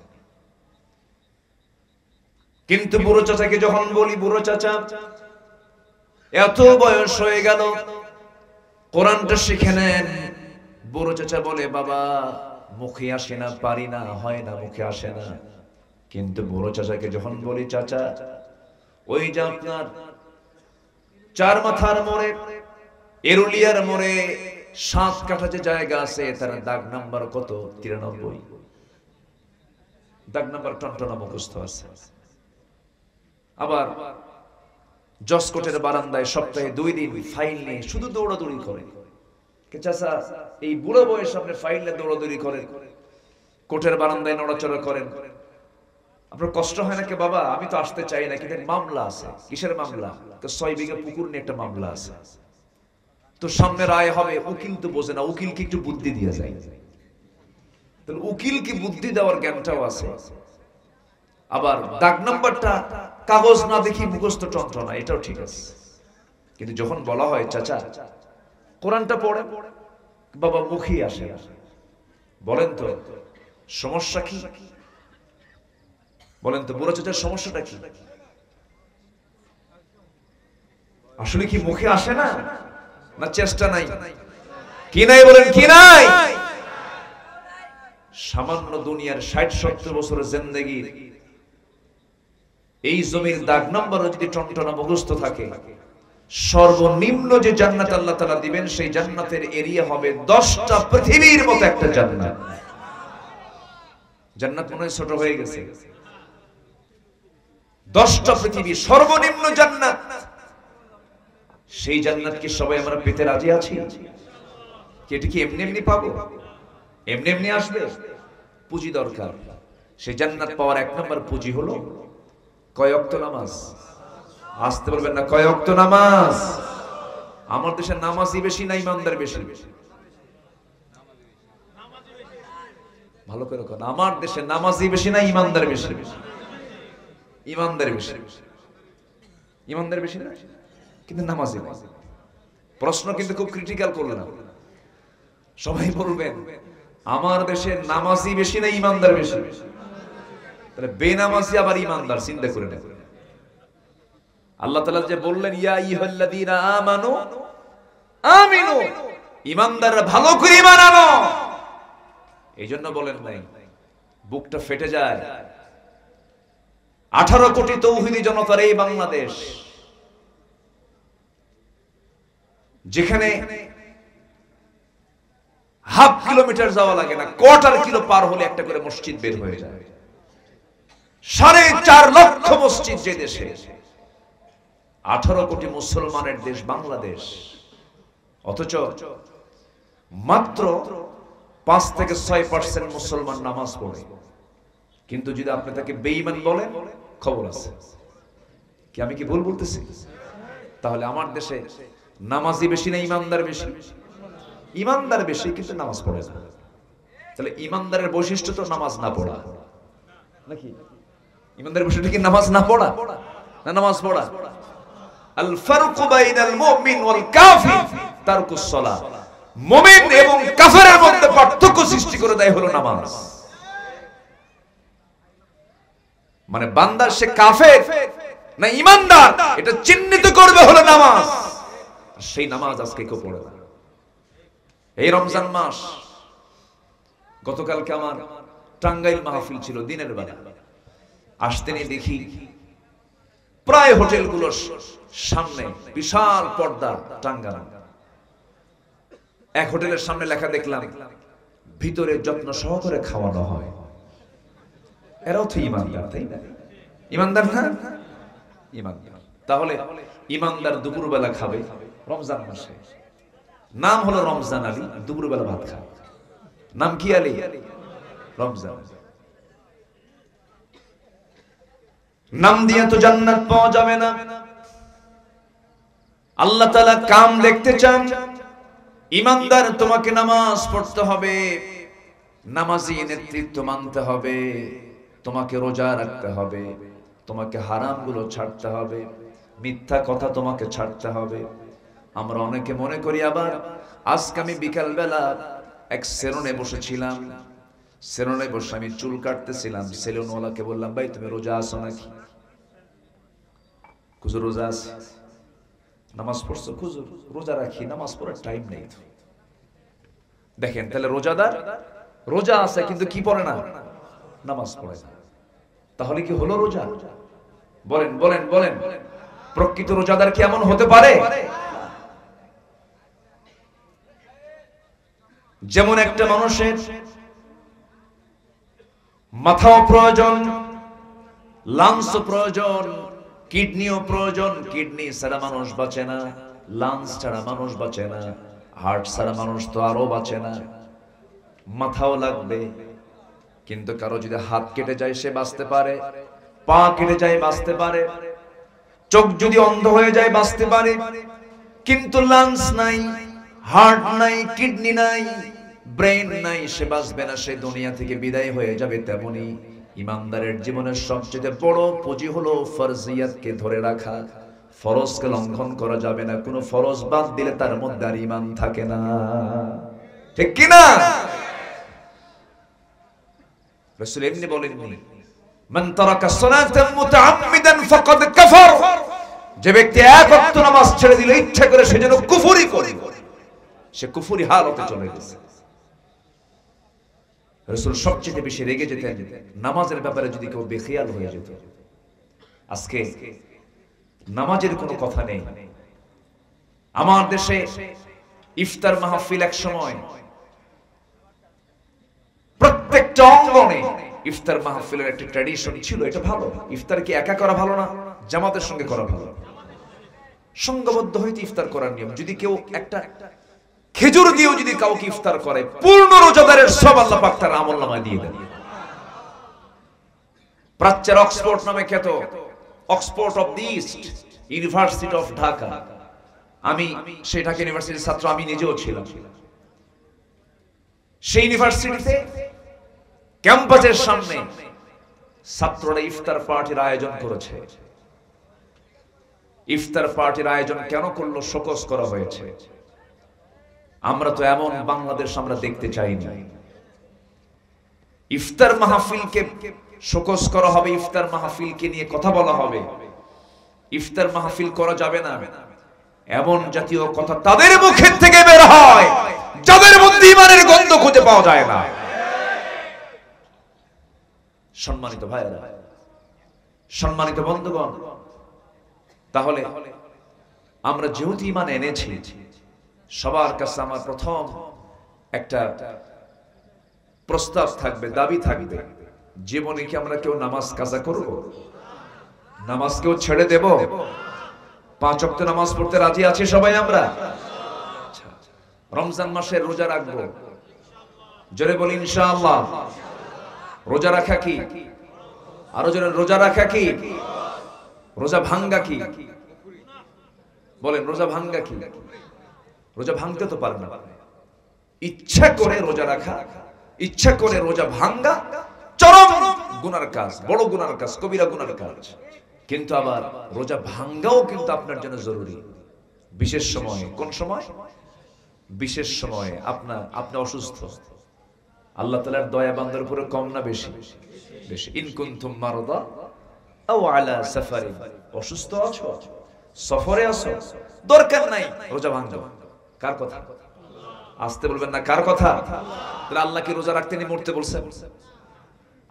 কিন্তু বুড়ো চাচাকে যখন বলি, বুড়ো চাচা এত বয়স হয়ে গেল, কোরআনটা শিখে নেন। বুড়ো চাচা বলে, বাবা মুখে আসে না, পারি না, হয় না, মুখে আসে না। কিন্তু বুড়ো চাচাকে যখন বলি, চাচা ওই যে আপনার চার মাথার মোড়ে, এরুলিয়ার মোড়ে 7 কাঠা যে জায়গা আছে, তার দাগ নাম্বার কত? 93। দাগ নাম্বার টনটনা মুখস্থ আছে। আবার জসকোটের বারান্দায় সপ্তাহে 2 দিন ফাইল নিয়ে শুধু দৌড়াদৌড়ি করে। চাচা এই বুড়ো বয়সে আপনি ফাইল নিয়ে দৌড়াদৌড়ি করেন, কোর্টের বারান্দায় নড়াচড়া করেন, আপনার কষ্ট হয় নাকি? বাবা আমি তো আসতে চাই না, কিন্তু মামলা আছে। কিসের মামলা? 6 বিঘা পুকুর নিয়ে একটা মামলা আছে, তো সামনে রায় হবে। উকিল তো বোঝে না, উকিলকে একটু বুদ্ধি দিয়ে যায়। তাহলে উকিলকে বুদ্ধি দেওয়ার জ্ঞানটাও আছে। আবার দাগ নাম্বারটা কাগজ না দেখি মুখস্থ টনটনা, এটাও ঠিক আছে। কিন্তু যখন বলা হয়, চাচা কোরআনটা পড়ে, বাবা মুখেই আসে না। বলেন তো সমস্যা কি? বলেন তো বুড়ো চাচার সমস্যাটা কি? আসলে কি মুখে আসে না, না চেষ্টা নাই? কি নাই বলেন, কি নাই? সামান্য দুনিয়ার 60-70 বছরের জিন্দেগি এই জমির দাগ নাম্বারও যদি টনটনা মুখস্থ থাকে, সর্বনিম্ন যে জান্নাত আল্লাহ তাআলা দিবেন, সেই জান্নাতের এরিয়া হবে 10টা পৃথিবীর মতো একটা জান্নাত। জান্নাত মনে হয় ছোট হয়ে গেছে। 10টা পৃথিবী সর্বনিম্ন জান্নাত। সেই জান্নাত কি সবাই আমরা পেতে রাজি আছি? এটা কি এমনি এমনি পাবো? এমনি এমনি আসবে? পুঁজি দরকার। সেই জান্নাত পাওয়ার 1 নম্বর পুঁজি হলো কয় ওয়াক্ত নামাজ। আসতে বলবেন না, কয় ওয়াক্ত নামাজ? আমার দেশে নামাজি বেশি না ইমানদার বেশি? ভালো করে কথা, আমার দেশে নামাজি বেশি না ইমানদার বেশি? ইমানদার বেশি। ইমানদার বেশি না, কিন্তু নামাজি না। প্রশ্ন কিন্তু খুব ক্রিটিক্যাল করলেন না। সবাই বলবেন আমার দেশে নামাজি বেশি না ইমানদার বেশি? তাহলে বেনামাজি আবার ইমানদার, চিন্তা করে নেন। আল্লাহ তাআলা যে বললেন, ইয়া আইয়ুহাল্লাযীনা আমানু আমিনু, ইমানদাররা ভালো করে ঈমান আনো, এইজন্য বলেন নাই? বুকটা ফেটে যায়। 18 কোটি তৌহিদি জনতার এই বাংলাদেশ, যেখানে হাফ কিলোমিটার যাওয়া লাগে না, কোয়ার্টার কিলো পার হলে একটা করে মসজিদ বের হয়ে যায়। 4.5 লক্ষ মসজিদ যে দেশে, 18 কোটি মুসলমানের দেশ বাংলাদেশ, অথচ মাত্র 5 থেকে 6% মুসলমান নামাজ পড়ে। কিন্তু যদি আপনি তাকে বেঈমান বলেন, খবর আছে। কি আমি কি ভুল বলতেছি? তাহলে আমার দেশে নামাজি বেশি না ইমানদার বেশি? ইমানদার বেশি, কিন্তু নামাজ পড়ে না। তাহলে ইমানদারের বৈশিষ্ট্য তো নামাজ না পড়া নাকি? ইমানদারের বৈশিষ্ট্য কি নামাজ না পড়া না নামাজ পড়া? আল ফারকু বাইনাল মুমিন ওয়াল কাফির তারকুস সালাহ। মুমিন এবং কাফেরের মধ্যে পার্থক্য সৃষ্টি করে দেয় হলো নামাজ। মানে বান্দা সে কাফের না ইমানদার, এটা চিহ্নিত করবে হলো নামাজ। সেই নামাজ আজকে কেউ পড়ে না। এই রমজান মাস, গতকালকে আমার টাঙ্গাইল মাহফিল ছিল দিনের বেলা, আসতে নিয়ে দেখি প্রায় হোটেলগুলোর সামনে বিশাল পর্দা টাঙ্গানো। এক হোটেলের সামনে লেখা দেখলাম, ভিতরে যত্ন সহকারে খাওয়ানো হয়। এরাও তো ইমানদার, তাই না? ইমানদার না? ইমানদার। তাহলে ইমানদার দুপুরবেলা খাবে রমজান মাসে, নাম হলো রমজান আলী, দুপুরবেলা ভাত খায়, নাম কি আলী? রমজান। নাম দিয়ে তো জান্নাত পাওয়া যাবে না। আল্লাহ তাআলা কাম দেখতে চান। ইমানদার, তোমাকে নামাজ পড়তে হবে, নামাজি নেতৃত্ব মানতে হবে, তোমাকে রোজা রাখতে হবে, তোমাকে হারামগুলো ছাড়তে হবে, মিথ্যা কথা তোমাকে ছাড়তে হবে। আমরা অনেকে মনে করি, আবার আজকে আমি বিকাল বেলা এক সেলুনে বসেছিলাম, সেলুনে বসে আমি চুল কাটতেছিলাম, সেলুনওয়ালাকে বললাম, ভাই তুমি রোজা আছো নাকি? হুজুর রোজা আছে। নামাজ পড়ছো? হুজুর রোজা রাখি, নামাজ পড়ার টাইম নেই তো। দেখেন, তাহলে রোজাদার রোজা আছে কিন্তু কি পড়ে না? নামাজ পড়ে না। তাহলে কি হলো রোজা? বলেন বলেন বলেন, প্রকৃত রোজাদার কি এমন হতে পারে? যেমন একটা মানুষের মাথাও প্রয়োজন, লাংসও প্রয়োজন, কিডনিও প্রয়োজন। কিডনি ছাড়া মানুষ বাঁচে না, লাংস ছাড়া মানুষ বাঁচে না, হার্ট ছাড়া মানুষ তো আরো বাঁচে না। মাথাও লাগবে, কিন্তু কারো যদি হাত কেটে যায় সে বাঁচতে পারে, পা কেটে যায় বাঁচতে পারে, চোখ যদি অন্ধ হয়ে যায় বাঁচতে পারে, কিন্তু লাংস নাই, হার্ট নাই, কিডনি নাই, ব্রেন নাই, সে বাঁচবে না, সে দুনিয়া থেকে বিদায় হয়ে যাবে। তেমনি ইমানদারের জীবনের সবচেয়ে বড় পুঁজি হলো ফরজিয়াতকে ধরে রাখা। ফরজকে লঙ্ঘন করা যাবে না, কোনো ফরজ বাদ দিলে তার মধ্যে আর ঈমান থাকে না, ঠিক কি না? রাসূল এমনি বলেননি, মান তারাকা সালাতান মুতাআম্মিদান ফাকাদ কাফার। যে ব্যক্তি এক ওয়াক্ত নামাজ ছেড়ে দিল ইচ্ছা করে, সে যেন কুফরি করে, সে কুফরি হালতে চলে গেছে। রাসূল সবচেয়ে বেশি রেগে যেতেন নামাজের ব্যাপারে যদি কেউ বেখিয়াল হয়ে যেত। আজকে নামাজের কোনো কথা নেই। আমার দেশে ইফতার মাহফিল এক সময় প্রত্যেকটা অঙ্গনে ইফতার মাহফিলের একটা ট্র্যাডিশন ছিল, এটা ভালো। ইফতার কি একা করা ভালো না? জামাতের সঙ্গে করা ভালো। সংঘবদ্ধ হইতে ইফতার করার নিয়ম। যদি কেউ একটা খেজুর দিয়েও যদি কাউকে ইফতার করে, পূর্ণ রোজাদারের সব আল্লাহ পাক তার আমলনামায় দিয়ে দেন। প্রাচ্যের অক্সফোর্ড নামে খ্যাত Oxford of the east, university of Dhaka, আমি সেই ঢাকা ইউনিভার্সিটির ছাত্র, আমি নিজেও ছিলাম। সেই ইউনিভার্সিটিতে ক্যাম্পাসের সামনে ছাত্ররা ইফতার পার্টির আয়োজন করেছে। ইফতার পার্টির আয়োজন কেন করলো? শোকজ করা হয়েছে। আমরা তো এমন বাংলাদেশ আমরা দেখতে চাই না। ইফতার মাহফিলকে শোকজ করা হবে, ইফতার মাহফিলকে নিয়ে কথা বলা হবে, ইফতার মাহফিল করা যাবে না, এমন জাতীয় কথা তাদের মুখের থেকে বের হয় যাদের মধ্যে ঈমানের গন্ধ খুঁজে পাওয়া যায় না। সম্মানিত ভাইরা, সম্মানিত বন্ধুগণ, তাহলে আমরা যেহেতু ঈমান এনেছি, সবার কাছে আমার প্রথম একটা প্রস্তাব থাকবে, দাবি থাকবে, জীবনে কি আমরা কেউ নামাজ কাজা করব? নামাজ কেউ ছেড়ে দেব? 5 ওয়াক্ত নামাজ পড়তে রাজি আছি সবাই আমরা? রমজান মাসে রোজা রাখবো, জোরে বলি ইনশাআল্লাহ। রোজা রাখা কি? আরো জোরে, রোজা রাখা কি? রোজা ভাঙ্গা কি? বলেন, রোজা ভাঙ্গা কি? রোজা ভাঙতে তো পারে না। ইচ্ছা করে রোজা রাখা, ইচ্ছা করে রোজা ভাঙ্গা চরম গুনার কাজ, বড় গুনার কাজ, কবিরা গুনার কাজ। কিন্তু আবার রোজা ভাঙ্গাও কিন্তু আপনার জন্য জরুরি। বিশেষ সময়ে, কোন সময়? বিশেষ সময়ে আপনি অসুস্থ, আল্লাহ তাআলার দয়া বান্দার উপরে কম না বেশি? বেশি। ইন কুনতুম মারদা আও আলা সাফারিন, অসুস্থ আছো, সফরে আছো, দরকার নাই রোজা ভাঙো। কার কথা? আসতে বলবেন না, কার কথা? তাহলে আল্লাহ কি রোজা রাখতে নি মরতে বলছেন?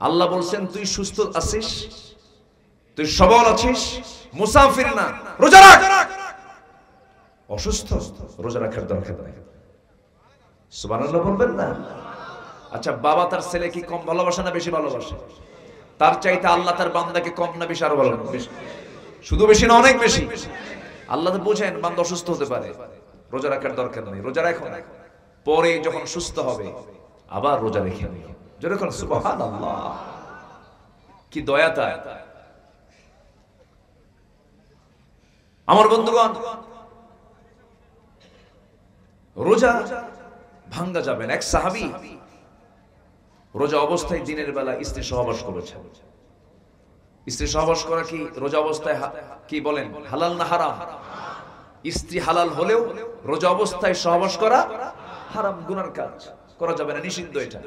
আল্লাহ বলছেন তুই সুস্থ আছিস, তুই সবল আছিস, মুসাফির না, রোজা রাখ। অসুস্থ, রোজা রাখার দরকার নাই। সুবহানাল্লাহ বলবেন না? আচ্ছা, বাবা তার ছেলে কি কম ভালোবাসে না বেশি ভালোবাসে? তার চাইতে আল্লাহ তার বান্দাকে কম না বেশি? আরো ভালোবাসে। শুধু বেশি না, অনেক বেশি। আল্লাহ তো বোঝেন বান্দা অসুস্থ হতে পারে, রোজা রাখার দরকার নেই, রোজা রাখো না, পরে যখন সুস্থ হবে আবার রোজা রেখে নেই। যখন সুবহানাল্লাহ, কি দয়া তার। আমার বন্ধুগণ, রোজা ভাঙ্গা যাবে না। এক সাহাবী রোজা অবস্থায় দিনের বেলা স্ত্রী সহবাস করেছে। স্ত্রী সহবাস করা কি রোজা অবস্থায় কি বলেন, হালাল না হারাম? স্ত্রী হালাল হলেও রোজা অবস্থায় সহবাস করা হারাম, গুনার কাজ, করা যাবে না, নিষিদ্ধ এটা।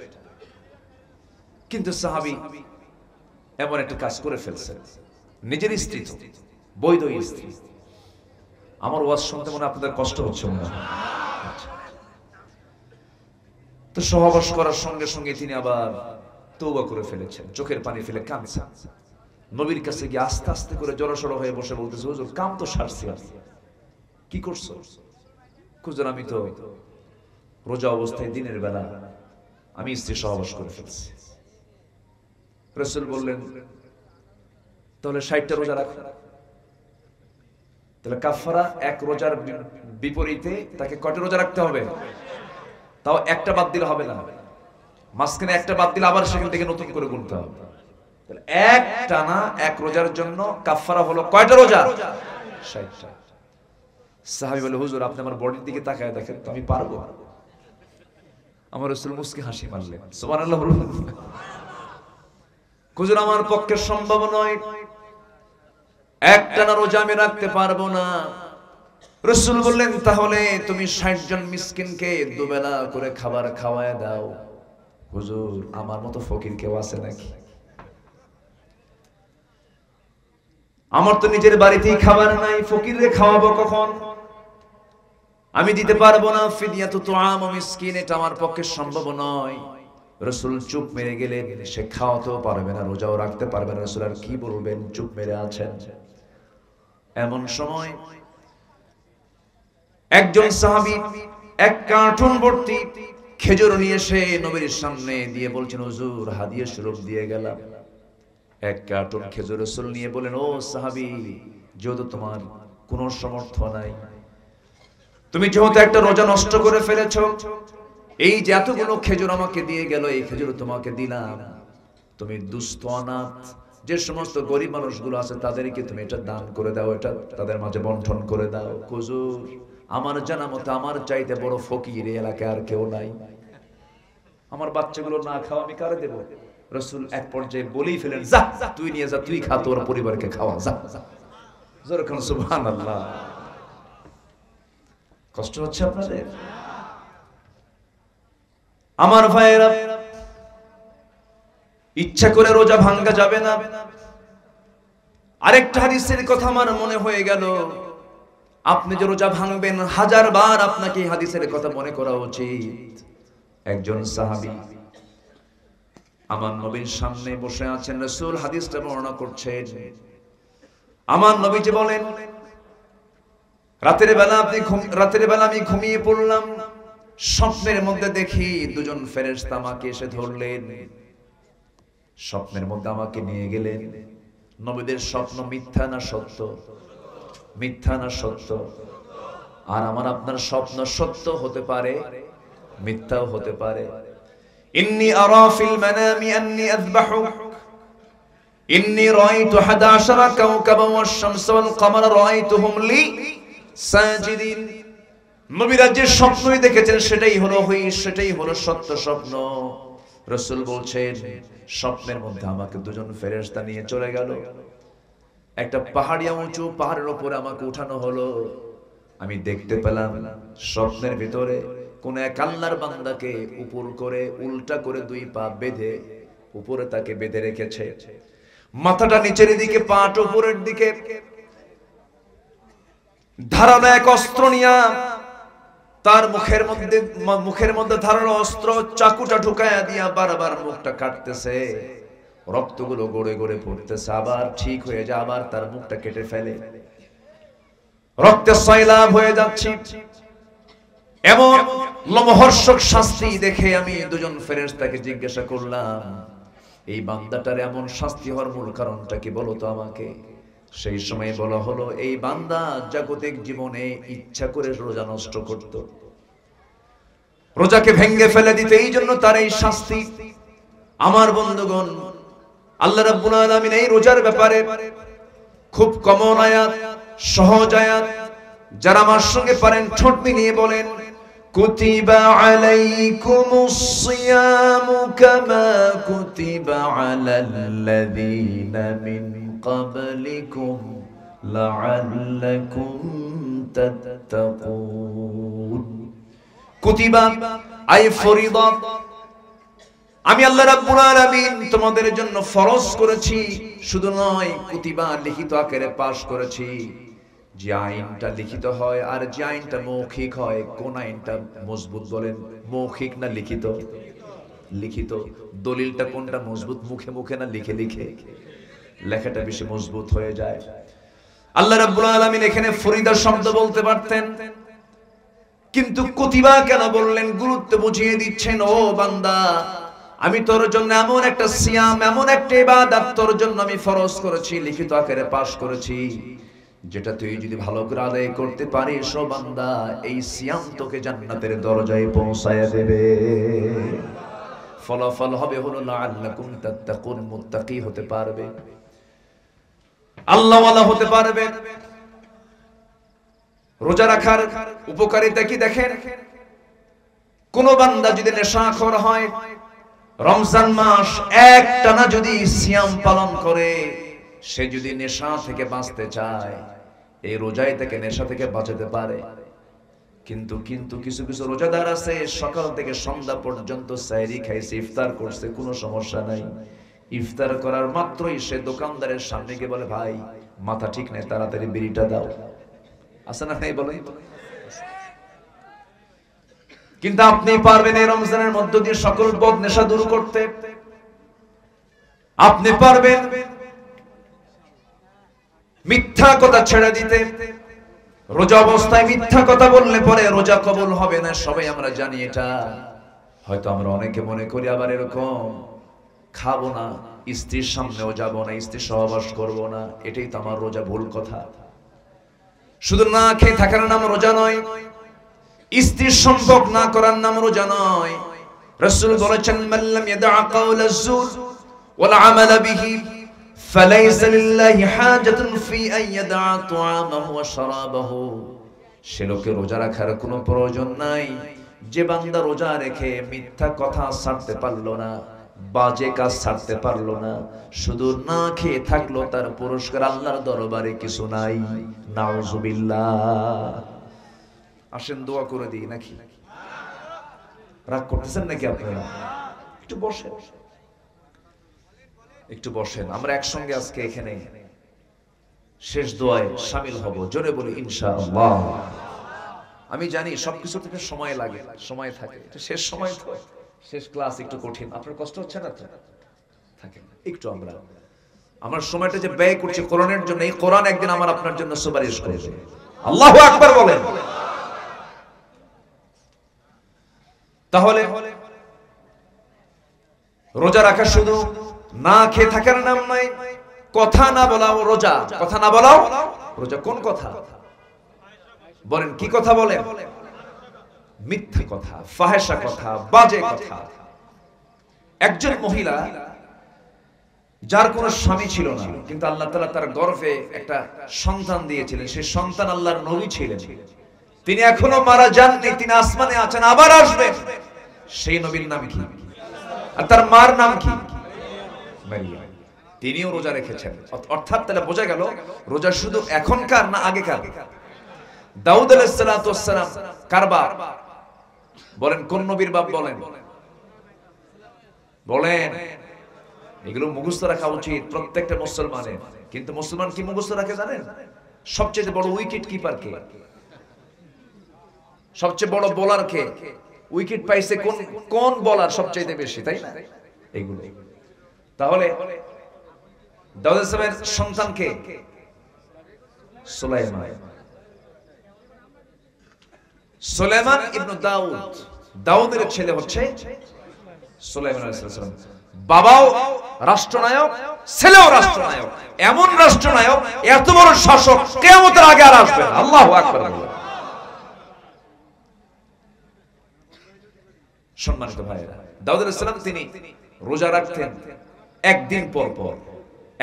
কিন্তু সাহাবী এমন একটা কাজ করে ফেলছে, নিজের স্ত্রী তো, বৈধ স্ত্রী। আমার ওয়াজ শুনতে মনে আপনাদের কষ্ট হচ্ছে মনে হয়। তো সহবাস করার সঙ্গে সঙ্গে তিনি আবার তওবা করে ফেলেছেন, চোখের পানি ফেলে কাঁদছেন। নবীর কাছে গিয়ে আস্তে আস্তে করে জড়সড় হয়ে বসে বলতেছে, হুজুর কাম তো সারছি, কি করছো? হুজুর আমি তো রোজা অবস্থায় দিনের বেলা আমি স্ত্রী সহবাস করে ফেলছি। রাসূল বললেন, তাহলে 60টা রোজা রাখো। তাহলে কাফারা, এক রোজার বিপরীতে তাকে কয়টা রোজা রাখতে হবে? তাও একটা বাদ দিলে হবে না, মাঝখানে একটা বাদ দিলে আবার সেখান থেকে নতুন করে গুনতে হবে। তাহলে এক টানা এক রোজার জন্য কাফারা হলো কয়টা রোজা? 60টা। সাহাবী বলে, হুজুর আপনি আমার বডির দিকে তাকায় দেখেন তো, আমি পারবো? আমার রাসূল মুস্কি হাসি মারলেন। সুবহানাল্লাহ বলুন। হুজুর আমার পক্ষে সম্ভব নয়, একটানা রোজা আমি রাখতে পারবো না। রাসূল বললেন, তাহলে তুমি 60 জন মিসকিনকে দুবেলা করে খাবার খাওয়ায় দাও। হুজুর আমার মতো ফকির কেউ আছে নাকি? আমার তো নিজের বাড়িতেই খাবার নাই, ফকিররে খাওয়াবো কখন? আমি দিতে পারবো না। ফিদিয়াতু তুআম মিসকিন, এটা আমার পক্ষে সম্ভব নয়। রাসূল চুপ মেরে গেলেন, সে খাওয়াতেও পারবে না, রোজাও রাখতে পারবে না। রাসূল আর কি বলবেন, চুপ মেরে আছেন। এমন সময় একজন সাহাবী এক কার্টুন ভর্তি খেজুর নিয়ে এসে নবীর সামনে দিয়ে বলছেন, হুজুর হাদিয়া স্বরূপ দিয়ে গেলাম। এক কার্টুন খেজুর রাসূল নিয়ে বলেন, ও সাহাবী, যেহেতু তোমার কোনো সামর্থ্য নাই, তুমি যেহেতু একটা রোজা নষ্ট করে ফেলেছো, এই যে এতগুলো খেজুর আমাকে দিয়ে গেল, এই খেজুর তোমাকে দিলাম, তুমি দুস্থ অনাথ যে সমস্ত গরিব মানুষগুলো আছে তাদেরকে তুমি এটা দান করে দাও, এটা তাদের মাঝে বন্টন করে দাও। হুজুর আমার জানা মতো আমার চাইতে বড় ফকির এই এলাকায় আর কেউ নাই, আমার বাচ্চাগুলো না খাওয়া আমি কারে দেব? রাসূল এক পর্যায়ে বলেই ফেলেন, যা তুই নিয়ে যা, তুই খা, তোর পরিবারকে খাওয়া, যা। জোরে কোন সুবহানাল্লাহ। কষ্ট হচ্ছে আপনাদের? আমার ভাইয়েরা, ইচ্ছা করে রোজা ভাঙ্গা যাবে না। আরেকটা হাদিসের কথা আমার মনে হয়ে গেল, আপনি যে রোজা ভাঙবেন 1000 বার আপনাকে এই হাদিসের কথা মনে করা উচিত। একজন সাহাবী আমার নবীর সামনে বসে আছেন, রাসূল হাদিসটা বর্ণনা করছেন। আমার নবীজি বলেন, রাতের বেলা আমি ঘুমিয়ে পড়লাম, স্বপ্নের মধ্যে দেখি দুজন ফেরেশতা আমাকে এসে ধরলেন, স্বপ্নের মধ্যে আমাকে নিয়ে গেলেন। নবীদের স্বপ্ন মিথ্যা না সত্য? মিথ্যা না সত্য? আর আমার আপনার স্বপ্ন সত্য হতে পারে, মিথ্যাও হতে পারে। ইন্নী আরা ফিল মানামি আন্নী আযবাহুক, ইন্নী রাআইতু 11 কাওকাবা ওয়াশ শামসা ওয়াল কমারা রাআইতুহুম লি সাজিদিন। নবীরা যে স্বপ্নই দেখেছেন সেটাই হলো সত্য স্বপ্ন। রাসূল বলছেন, স্বপ্নের মধ্যে আমাকে দুজন ফেরেশতা নিয়ে চলে গেল, একটা পাহাড়িয়া উঁচু পাহাড়ের উপরে আমাকে উঠানো হলো। আমি দেখতে পেলাম স্বপ্নের ভিতরে কোন এক আল্লাহর বান্দাকে উপর করে উল্টা করে 2 পা বেঁধে উপরে তাকে বেঁধে রেখেছে, মাথাটা নিচের দিকে, পাটা উপরের দিকে, ধারালো এক অস্ত্র নিয়ে তার মুখের মধ্যে ধারালো অস্ত্র চাকুটা ঢুকায়া দিয়া বারবার মুখটা কাটতেছে। রক্তগুলো গড়ে গড়ে পড়তেছে, আবার ঠিক হয়ে যায়, আবার তার মুখটা কেটে ফেলে, রক্তের সয়লাভ হয়ে যাচ্ছে। এমন লোমহর্ষক শাস্তি দেখে আমি দুজন ফেরেশতাকে জিজ্ঞাসা করলাম, এই বান্দাটার এমন শাস্তি হওয়ার মূল কারণটা কি বলো তো আমাকে। সেই সময় বলা হলো, এই বান্দা জাগতিক জীবনে ইচ্ছা করে রোজা নষ্ট করত, রোজাকে ভেঙে ফেলে দিত, এই জন্য তার এই শাস্তি। আমার বন্ধুগণ, আল্লাহ রাব্বুল আলামিন এই রোজার ব্যাপারে খুব কমন আয়াত, সহজ আয়াত, যারা আমার সঙ্গে পারেন ঠোঁট মিলিয়ে বলেন, কুতিবা আলাইকুমুস সিয়ামু কামা কুতিবা আলাল্লাযীনা মিন ক্বাবলিকুম লাআল্লাকুম তাত্তাকুন। কুতিবা আই ফরিদা, আমি আল্লাহ রাব্বুল আলামিন তোমাদের জন্য ফরজ করেছি, শুধু নয় কুতিবা লিখিত আকারে পাশ করেছি। যে আইনটা লিখিত হয় আর যে আইনটা মৌখিক হয়, কোন আইনটা মজবুত বলেন, মৌখিক না লিখিত? লিখিত। দলিলটা কোনটা মজবুত, মুখে মুখে না লিখে লিখে? লেখাটা বেশি মজবুত হয়ে যায়। আল্লাহ রাব্বুল আলামিন এখানে ফরিদা শব্দ বলতে পারতেন, কিন্তু কুতিবা কেন বললেন? গুরুত্ব বুঝিয়ে দিচ্ছেন, ও বান্দা, আমি তোর জন্য এমন একটা সিয়াম, এমন একটা ইবাদত তোর জন্য আমি ফরজ করেছি, লিখিত আকারে পাশ করেছি, যেটা তুই যদি ভালো করে আদায় করতে পারিস ও বান্দা, এই সিয়াম তোকে জান্নাতের দরজায় পৌঁছায় দেবে। ফলাফল হবে হলো লাআল্লাকুম তাত্তাকুন, মুত্তাকি হতে পারবে, আল্লাহওয়ালা হতে পারবে। রোজা রাখার উপকারিতা কি দেখেন? কোন বান্দা যদি নেশাখোর হয়, রমজান মাস একটানা যদি সিয়াম পালন করে, সে যদি নেশা থেকে বাঁচতে চায়, এই রোজায় থেকে নেশা থেকে বাঁচাতে পারে। কিন্তু কিছু কিছু রোজাদার আছে, সকাল থেকে সন্ধ্যা পর্যন্ত সাহরি খাইছে, ইফতার করছে, কোনো সমস্যা নাই। ইফতার করার মাত্রই সে দোকানদারের সামনে গিয়ে বলে, ভাই মাথা ঠিক নাই, তাড়াতাড়ি বিড়িটা দাও। আছে না নাই বলে? কিন্তু আপনি পারবেন এই রমজানের মধ্য দিয়ে সকল বদ নেশা দূর করতে? আপনি পারবেন মিথ্যা কথা ছেড়ে দিতে? রোজা অবস্থায় মিথ্যা কথা বললে পরে রোজা কবুল হবে না, সবাই আমরা জানি এটা। হয়তো আমরা অনেকে মনে করি আবার এরকম, খাবো না, স্ত্রীর সামনেও যাব না, স্ত্রীর সহবাস করব না, এটাই তো আমার রোজা। ভুল কথা। শুধু না খেয়ে থাকার নাম রোজা নয়, স্ত্রীর সম্পর্ক না করার নাম রোজা নয়। রাসূল বলেছেন, মাল্লাম ইয়াদা কাওলা যুর ওয়াল আমালা বিহি ফালাইসা লিল্লাহি হাজাতুন ফি আন ইয়াদা তুআমাহু ওয়া শারাবাহু। সে লোকে রোজা রাখার কোনো প্রয়োজন নাই যে বান্দা রোজা রেখে মিথ্যা কথা ছাড়তে পারলো না, বাজে কাজ ছাড়তে পারলো না, শুধু না খেয়ে থাকলো, তার পুরস্কার আল্লাহর দরবারে কিছু নাই। নাউজুবিল্লাহ। আসেন দোয়া করে দিই নাকি? রাগ করতেছেন নাকি আপনারা? একটু বসেন, একটু বসেন, আমরা একসঙ্গে আজকে এখানে শেষ দোয়ায় শামিল হব। জোরে বলি ইনশাআল্লাহ। আমি জানি সবকিছু থেকে সময় লাগে, সময় থাকে, শেষ সময় তো, শেষ ক্লাস একটু কঠিন। আপনার কষ্ট হচ্ছে না তো? থাকে একটু। আমার সময়টা যে ব্যয় করছি কোরআনের জন্য, এই কোরআন একদিন আমার আপনার জন্য সুপারিশ করবে। আল্লাহু আকবার বলেন। তাহলে রোজা রাখা শুধু না খেয়ে থাকার নাম নয়, কথা না বলাও রোজা। কথা না বলাও রোজা। কোন কথা বলেন? কি কথা বলেন? মিথ্যা কথা, ফাহেসা কথা, বাজে কথা। একজন মহিলা যার কোনো স্বামী ছিল না, কিন্তু আল্লাহ তাআলা তার গর্ভে একটা সন্তান দিয়েছিলেন, সেই সন্তান আল্লাহর নবী ছিলেন। তিনি এখনো মারা যাননি, তিনি আসমানে আছেন, আবার আসবেন। সেই নবীর নাম কি? আর তার মার নাম কি? মারিয়াম। তিনিও রোজা রেখেছেন। অর্থাৎ তাহলে বোঝা গেল রোজা শুধু এখনকার না আগেকার? দাউদ আলাইহিস সালাতু ওয়াস সালাম কার বাপ বলেন? কোন নবীর বাপ বলেন? বলেন। এগুলো মুখস্থ রাখা উচিত প্রত্যেকটা মুসলমানের। কিন্তু মুসলমান কি মুখস্থ রাখে জানেন? সবচেয়ে বড় উইকেট কিপার কে? সবচেয়ে বড় বোলার কে? উইকেট পাইছে কোন কোন বোলার সবচেয়ে বেশি, তাই না? এগুলো তাহলে দাউদ আলাইহিস সালামের সন্তান কে? সুলাইমান। সুলাইমান ইবনে দাউদ, দাউদের ছেলে হচ্ছে সুলাইমান আলাইহিস সালাম। বাবাও রাষ্ট্রনায়ক, ছেলেও রাষ্ট্রনায়ক। এমন রাষ্ট্রনায়ক, এত বড় শাসক কিয়ামতের আগে আর আসবে না। আল্লাহু আকবার। সম্মানিত ভাইরা, দাউদ আলাইহিস সালাম তিনি রোজা রাখতেন একদিন পর পর,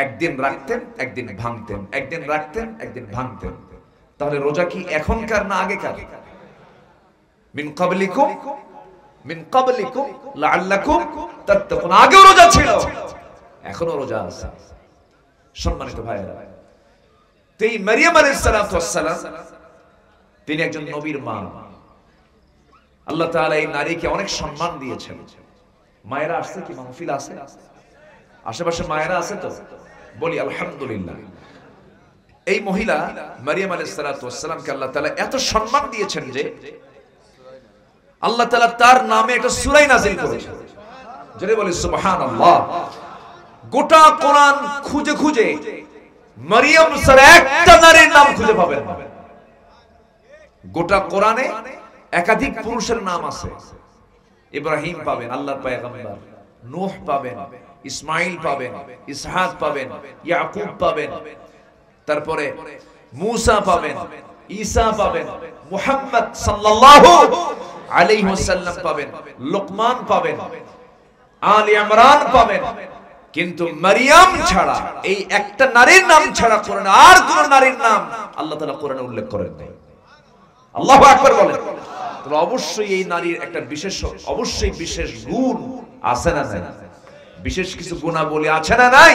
একদিন রাখতেন একদিন ভাঙতেন, একদিন রাখতেন একদিন ভাঙতেন। তাহলে রোজা কি এখনকার না আগেকার? মিন ক্বাবলিকুম লাআল্লাকুম তাত্তাকুন। আগেও রোজা ছিল, এখনো রোজা আছে। সম্মানিত ভাইরা, এই মারিয়াম আলাইহিস সালাম তিনি একজন নবীর মা। আল্লাহ তাআলা এই নারীকে অনেক সম্মান দিয়েছেন। মায়েরা আসছে কি? মাহফিল আছে? আশেপাশে মায়েরা আছে তো? বলি আলহামদুলিল্লাহ। এই মহিলা মারিয়াম আলাইহিস সালামকে আল্লাহ তাআলা এত সম্মান দিয়েছেন যে আল্লাহ তাআলা তার নামে একটা সূরা নাযিল করেছেন। জোরে বলি সুবহানাল্লাহ। গোটা কোরআন খুঁজে খুঁজে মারিয়াম ছাড়া একটা নারীর নাম খুঁজে পাবেন না। গোটা কোরআনে একাধিক পুরুষের নাম আছে। ইব্রাহিম পাবেন, আল্লাহর পয়গম্বর। নূহ পাবেন, ইসমাইল পাবেন, ইসহাক পাবেন, ইয়াকুব পাবেন, তারপরে মূসা পাবেন, ঈসা পাবেন, মুহাম্মদ সাল্লাল্লাহু আলাইহি ওয়াসাল্লাম পাবেন, লোকমান পাবেন, আলী ইমরান পাবেন। কিন্তু মারিয়াম ছাড়া, এই একটা নারীর নাম ছাড়া কোরআনে আর কোন নারীর নাম আল্লাহ তাআলা কোরআনে উল্লেখ করেন নাই। আল্লাহু আকবার বলেন। তবে অবশ্যই এই নারীর একটা বিশেষ, অবশ্যই বিশেষ গুণ আছে না নাই? বিশেষ কিছু গুণাবলী আছে না নাই?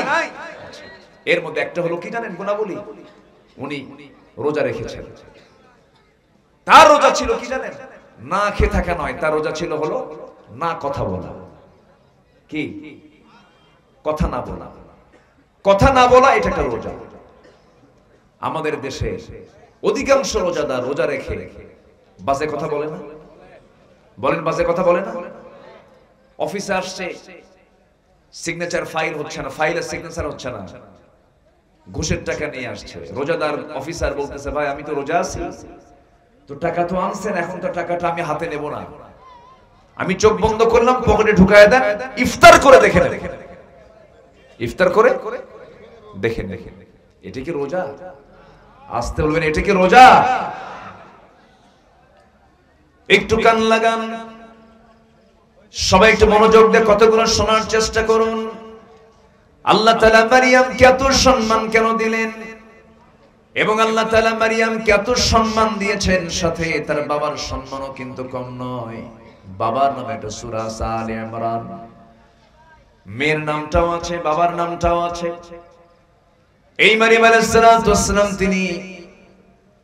এর মধ্যে একটা হলো কি জানেন গুণাবলী? উনি রোজা রেখেছেন। তার রোজা ছিল কি জানেন? না খেয়ে থাকা নয়, তার রোজা ছিল হলো না কথা বলা। কি? কথা না বলা। কথা না বলা, এটা একটা রোজা। আমাদের দেশে অধিকাংশ রোজাদার রোজা রেখে বাজে কথা বলে না। বলেন, বাজে কথা বলে না? অফিসে আসছে, সিগনেচার ফাইল হচ্ছে না, ফাইলের সিগনেচার হচ্ছে না, ঘুষের টাকা নিয়ে আসছে। রোজাদার অফিসার বলতেছে, ভাই আমি তো রোজা আছি, তো টাকা তো আনছেন, এখন তো টাকাটা আমি হাতে নেব না, আমি চোখ বন্ধ করলাম, পকেটে ঢুকায় দেন, ইফতার করে দেখে নেন, ইফতার করে দেখেন। দেখেন এটা কি রোজা? আসতে বলবেন, এটা কি রোজা? একটু কান লাগান, সবাই একটু মনোযোগ দিয়ে কতগুলো শোনার চেষ্টা করুন। আল্লাহ তাআলা মারিয়ামকে এত সম্মান কেন দিলেন, এবং আল্লাহ তাআলা মারিয়ামকে এত সম্মান দিয়েছেন, সাথে তার বাবার সম্মানও কিন্তু কম নয়। বাবার নামে একটা সূরা আছে আলে ইমরান, মেয়ের নামটাও আছে, বাবার নামটাও আছে। এই মারিয়াম আলাইহিস সালাম তিনি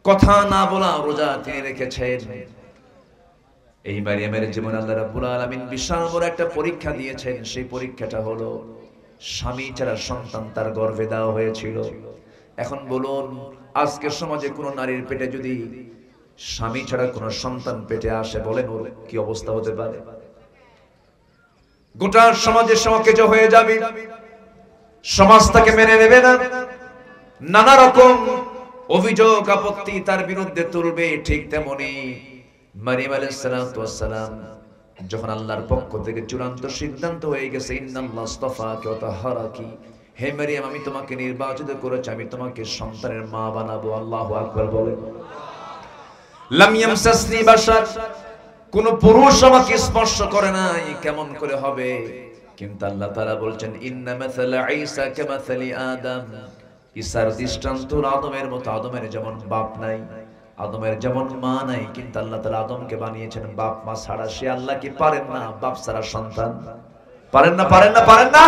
কথা না বলা রোজা তিনি রেখেছেন। এই মারিয়ামের জীবনে আল্লাহ রাব্বুল আলামিন বিশাল বড় একটা পরীক্ষা দিয়েছেন। সেই পরীক্ষাটা হলো স্বামী ছাড়া সন্তান তার গর্ভে দেওয়া হয়েছিল। এখন বলুন, আজকের সমাজে কোন নারীর পেটে যদি স্বামী ছাড়া কোন সন্তান পেটে আসে, বলেন ওর কি অবস্থা হতে পারে? গোটা সমাজের সমাজে হয়ে যাবে, সমাজ তাকে মেনে নেবে না, নানা রকম অভিযোগ আপত্তি তার বিরুদ্ধে তুলবে। ঠিক তেমনি মারিয়াম আলাইহিস সালাম যখন আল্লাহর পক্ষ থেকে চূড়ান্ত সিদ্ধান্ত হয়ে গেছে, ইন্নাল্লাহ আস্তাফাকি ওয়া তাহহারাকি, হে মারিয়াম আমি তোমাকে নির্বাচিত করেছি, আমি তোমাকে সন্তানের মা বানাবো। আল্লাহু আকবার বলেন। লাম ইয়ামসাসনি বাশার, কোন পুরুষ আমাকে স্পর্শ করে নাই, কেমন করে হবে? কিন্তু আল্লাহ তাআলা বলছেন, ইন্না মাসালা ঈসা কামাসালি আদম, ঈসার দৃষ্টান্ত আদমের মতো। আদমের যেমন বাপ নাই, আদমের যেমন মা নাই, কিন্তু আল্লাহ তাআলা আদমকে বানিয়েছেন বাপ মা ছাড়া। সে আল্লাহ কি পারেন না বাপ ছাড়া সন্তান? পারেন না, পারেন না, পারেন না।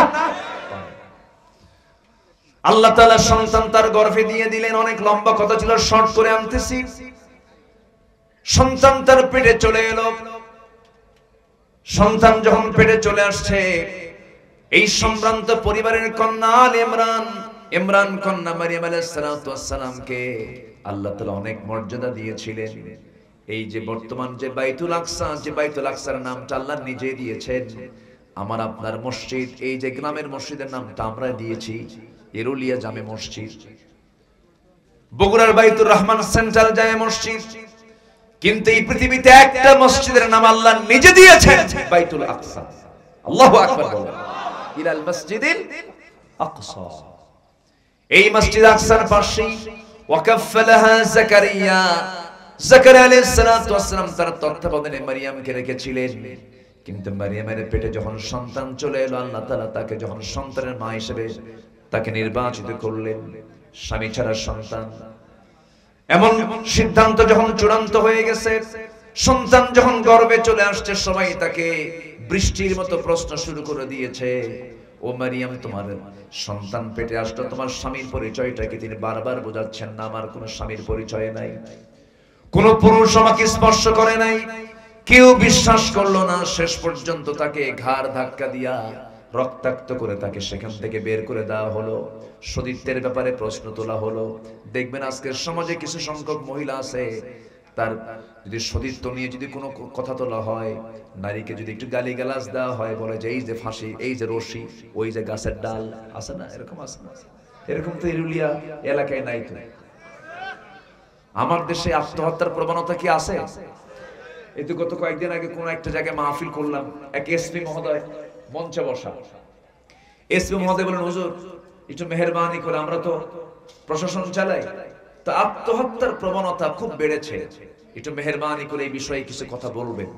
আল্লাহ তাআলা সন্তান তার গর্ভে দিয়ে দিলেন। অনেক লম্বা কথা ছিল, শর্ট করে আনতেছি। সন্তান তার পেটে চলে এলো। সন্তান যখন পেটে চলে আসছে, এই সম্ভ্রান্ত পরিবারের কন্যা আলে ইমরান কন্যা মারিয়াম আলাইহিস সালামকে আল্লাহ তাআলা অনেক মর্যাদা দিয়েছিলেন। এই যে বর্তমান যে বাইতুল আকসা, যে বাইতুল আকসার নামটা আল্লাহ নিজে দিয়েছেন, আমার আপনার মসজিদ, এই যে গ্রামের মসজিদের নামটা আমরা দিয়েছি এরুলিয়া জামে মসজিদ, বগুড়ার বাইতুর রহমান সেন্ট্রাল জামে মসজিদ, কিন্তু এই পৃথিবীতে একটা মসজিদের নাম আল্লাহ নিজে দিয়েছেন, বাইতুল আকসা। আল্লাহু আকবার বলেন, ইলাল মসজিদিল আকসা। এই মসজিদ আকসার পাশেই ওয়াকাফলাহা জাকারিয়া, জাকারিয়া আলাইহিস সালাতু ওয়াস সালাম তার তত্ত্বাবধানে মারিয়ামকে রেখেছিলেন। কিন্তু মারিয়ামের পেটে যখন সন্তান চলে এলো, আল্লাহ তাআলা তাকে যখন সন্তানের মা হিসেবে তাকে নির্বাচিত করলেন, স্বামী ছাড়া সন্তান, এমন সিদ্ধান্ত যখন চূড়ান্ত হয়ে গেছে, সন্তান যখন গর্ভে চলে আসছে, সবাই তাকে বৃষ্টির মতো প্রশ্ন শুরু করে দিয়েছে, ও মারিয়াম, তোমার সন্তান পেটে আসলো, তোমার স্বামীর পরিচয়টা কি? তিনি বারবার বোঝাচ্ছেন না, আমার কোনো স্বামীর পরিচয় নাই, কোন পুরুষ আমাকে স্পর্শ করে নাই। কেউ বিশ্বাস করলো না। শেষ পর্যন্ত তাকে ঘাড় ধাক্কা দিয়া রক্তাক্ত করে তাকে সেখান থেকে বের করে দেওয়া হলো। সতীত্বের ব্যাপারে প্রশ্ন তোলা হলো। দেখবেন আজকের সমাজে কিছু সংখ্যক মহিলা আছে, তার যদি সতীত্ব নিয়ে যদি কোনো কথা তোলা হয়, নারীকে যদি একটু গালিগালাজ দেওয়া হয়, বলে যে এই যে ফাঁসি, এই যে রশি, ওই যে গাছের ডাল, আছে না? এরকম আছে না? এরকম তো এরুলিয়া এলাকায় নাই তো। আমার দেশে আত্মহত্যার প্রবণতা কি আছে? এই তো গত কয়েকদিন আগে কোন একটা জায়গায় মাহফিল করলাম, এক এসপি মহোদয় মঞ্চে বসা। এসপি মহোদয় বলেন, হুজুর একটু মেহেরবানি করে, আমরা তো প্রশাসন চালাই, তো আত্মহত্যার প্রবণতা খুব বেড়েছে, একটু মেহেরবানি করে এই বিষয়ে কিছু কথা বলবেন।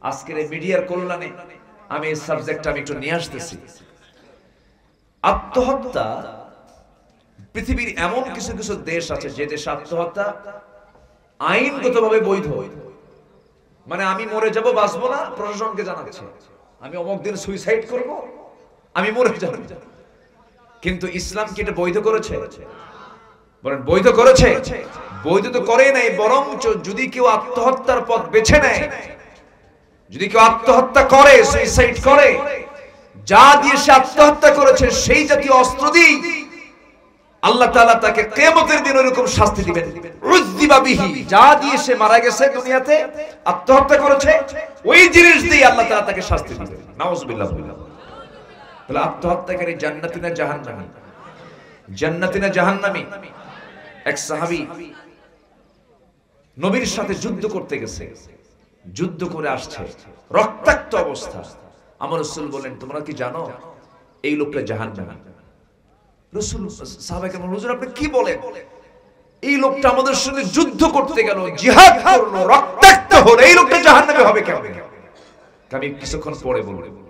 আজকের এই মিডিয়ার কল্যাণে আমি এই সাবজেক্টটা আমি একটু নিয়ে আসতেছি। আত্মহত্যা, পৃথিবীর এমন কিছু কিছু দেশ আছে যে দেশে আত্মহত্যা আইনগতভাবে বৈধ। মানে আমি মরে যাব, বাঁচবো না, প্রশাসনকে জানাচ্ছে আমি অমুক দিন সুইসাইড করব, আমি মরে যাব। কিন্তু ইসলাম কি এটা বৈধ করেছে? বলেন, বৈধ করেছে? বৈধ তো করে নাই, বরং যদি কেউ আত্মহত্যার পথ বেছে নেয়, যদি কেউ আত্মহত্যা করে, সুইসাইড করে, যা দিয়ে সে আত্মহত্যা করেছে সেই জাতীয় অস্ত্র দিয়ে আল্লাহ তাআলা তাকে কিয়ামতের দিন এরকম শাস্তি দিবেন। উযযিবা বিহি, যা দিয়ে সে মারা গেছে দুনিয়াতে, আত্মহত্যা করেছে, ওই জিনিস দিয়ে আল্লাহ তাআলা তাকে শাস্তি দিবেন। নাউযুবিল্লাহ। তাহলে আত্মহত্যাকারী জান্নাতি না জাহান্নামী? জান্নাতি না জাহান্নামী? এক সাহাবী নবীর সাথে যুদ্ধ করতে গেছে, যুদ্ধ করে আসছে রক্তাক্ত অবস্থা। আমার রাসূল বলেন, তোমরা কি জানো এই লোকটা জাহান্নামী? রাসূল সাহাবায়ে কেরাম, হুজুর আপনি কি বলেন? এই লোকটা আমাদের সঙ্গে যুদ্ধ করতে গেল, জিহাদ করলো, রক্তাক্ত হলো, এই লোকটা জাহান্নামী হবে কেমনে? আমি কিছুক্ষণ পরে বলবো।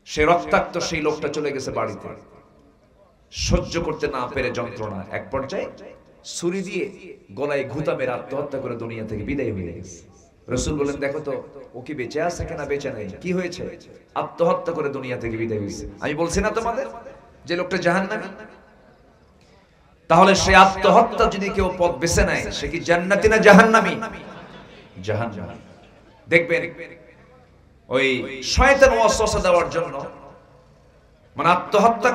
সে রক্তাক্ত সেই লোকটা চলে গেছে বাড়িতে, সহ্য করতে না পেরে যন্ত্রণা, এক পর্যায়ে ছুরি দিয়ে গলায় ঘুতা মেরে আত্মহত্যা করে দুনিয়া থেকে বিদায় হয়ে গেছে। রাসূল বলেন, দেখো তো ও কি বেঁচে আছে কিনা বেঁচে নেই, কি হয়েছে? আত্মহত্যা করে দুনিয়া থেকে বিদায় হয়েছে। আমি বলছি না তোমাদের যে লোকটা জাহান্নামী? তাহলে সে আত্মহত্যা যদি কেউ পথ বেছে নেয়, সে কি জান্নাতি না জাহান্নামী? জাহান্নামী। দেখবেন ওই শয়তান ওয়াসওয়াসা দেওয়ার জন্য, মানে আত্মহত্যা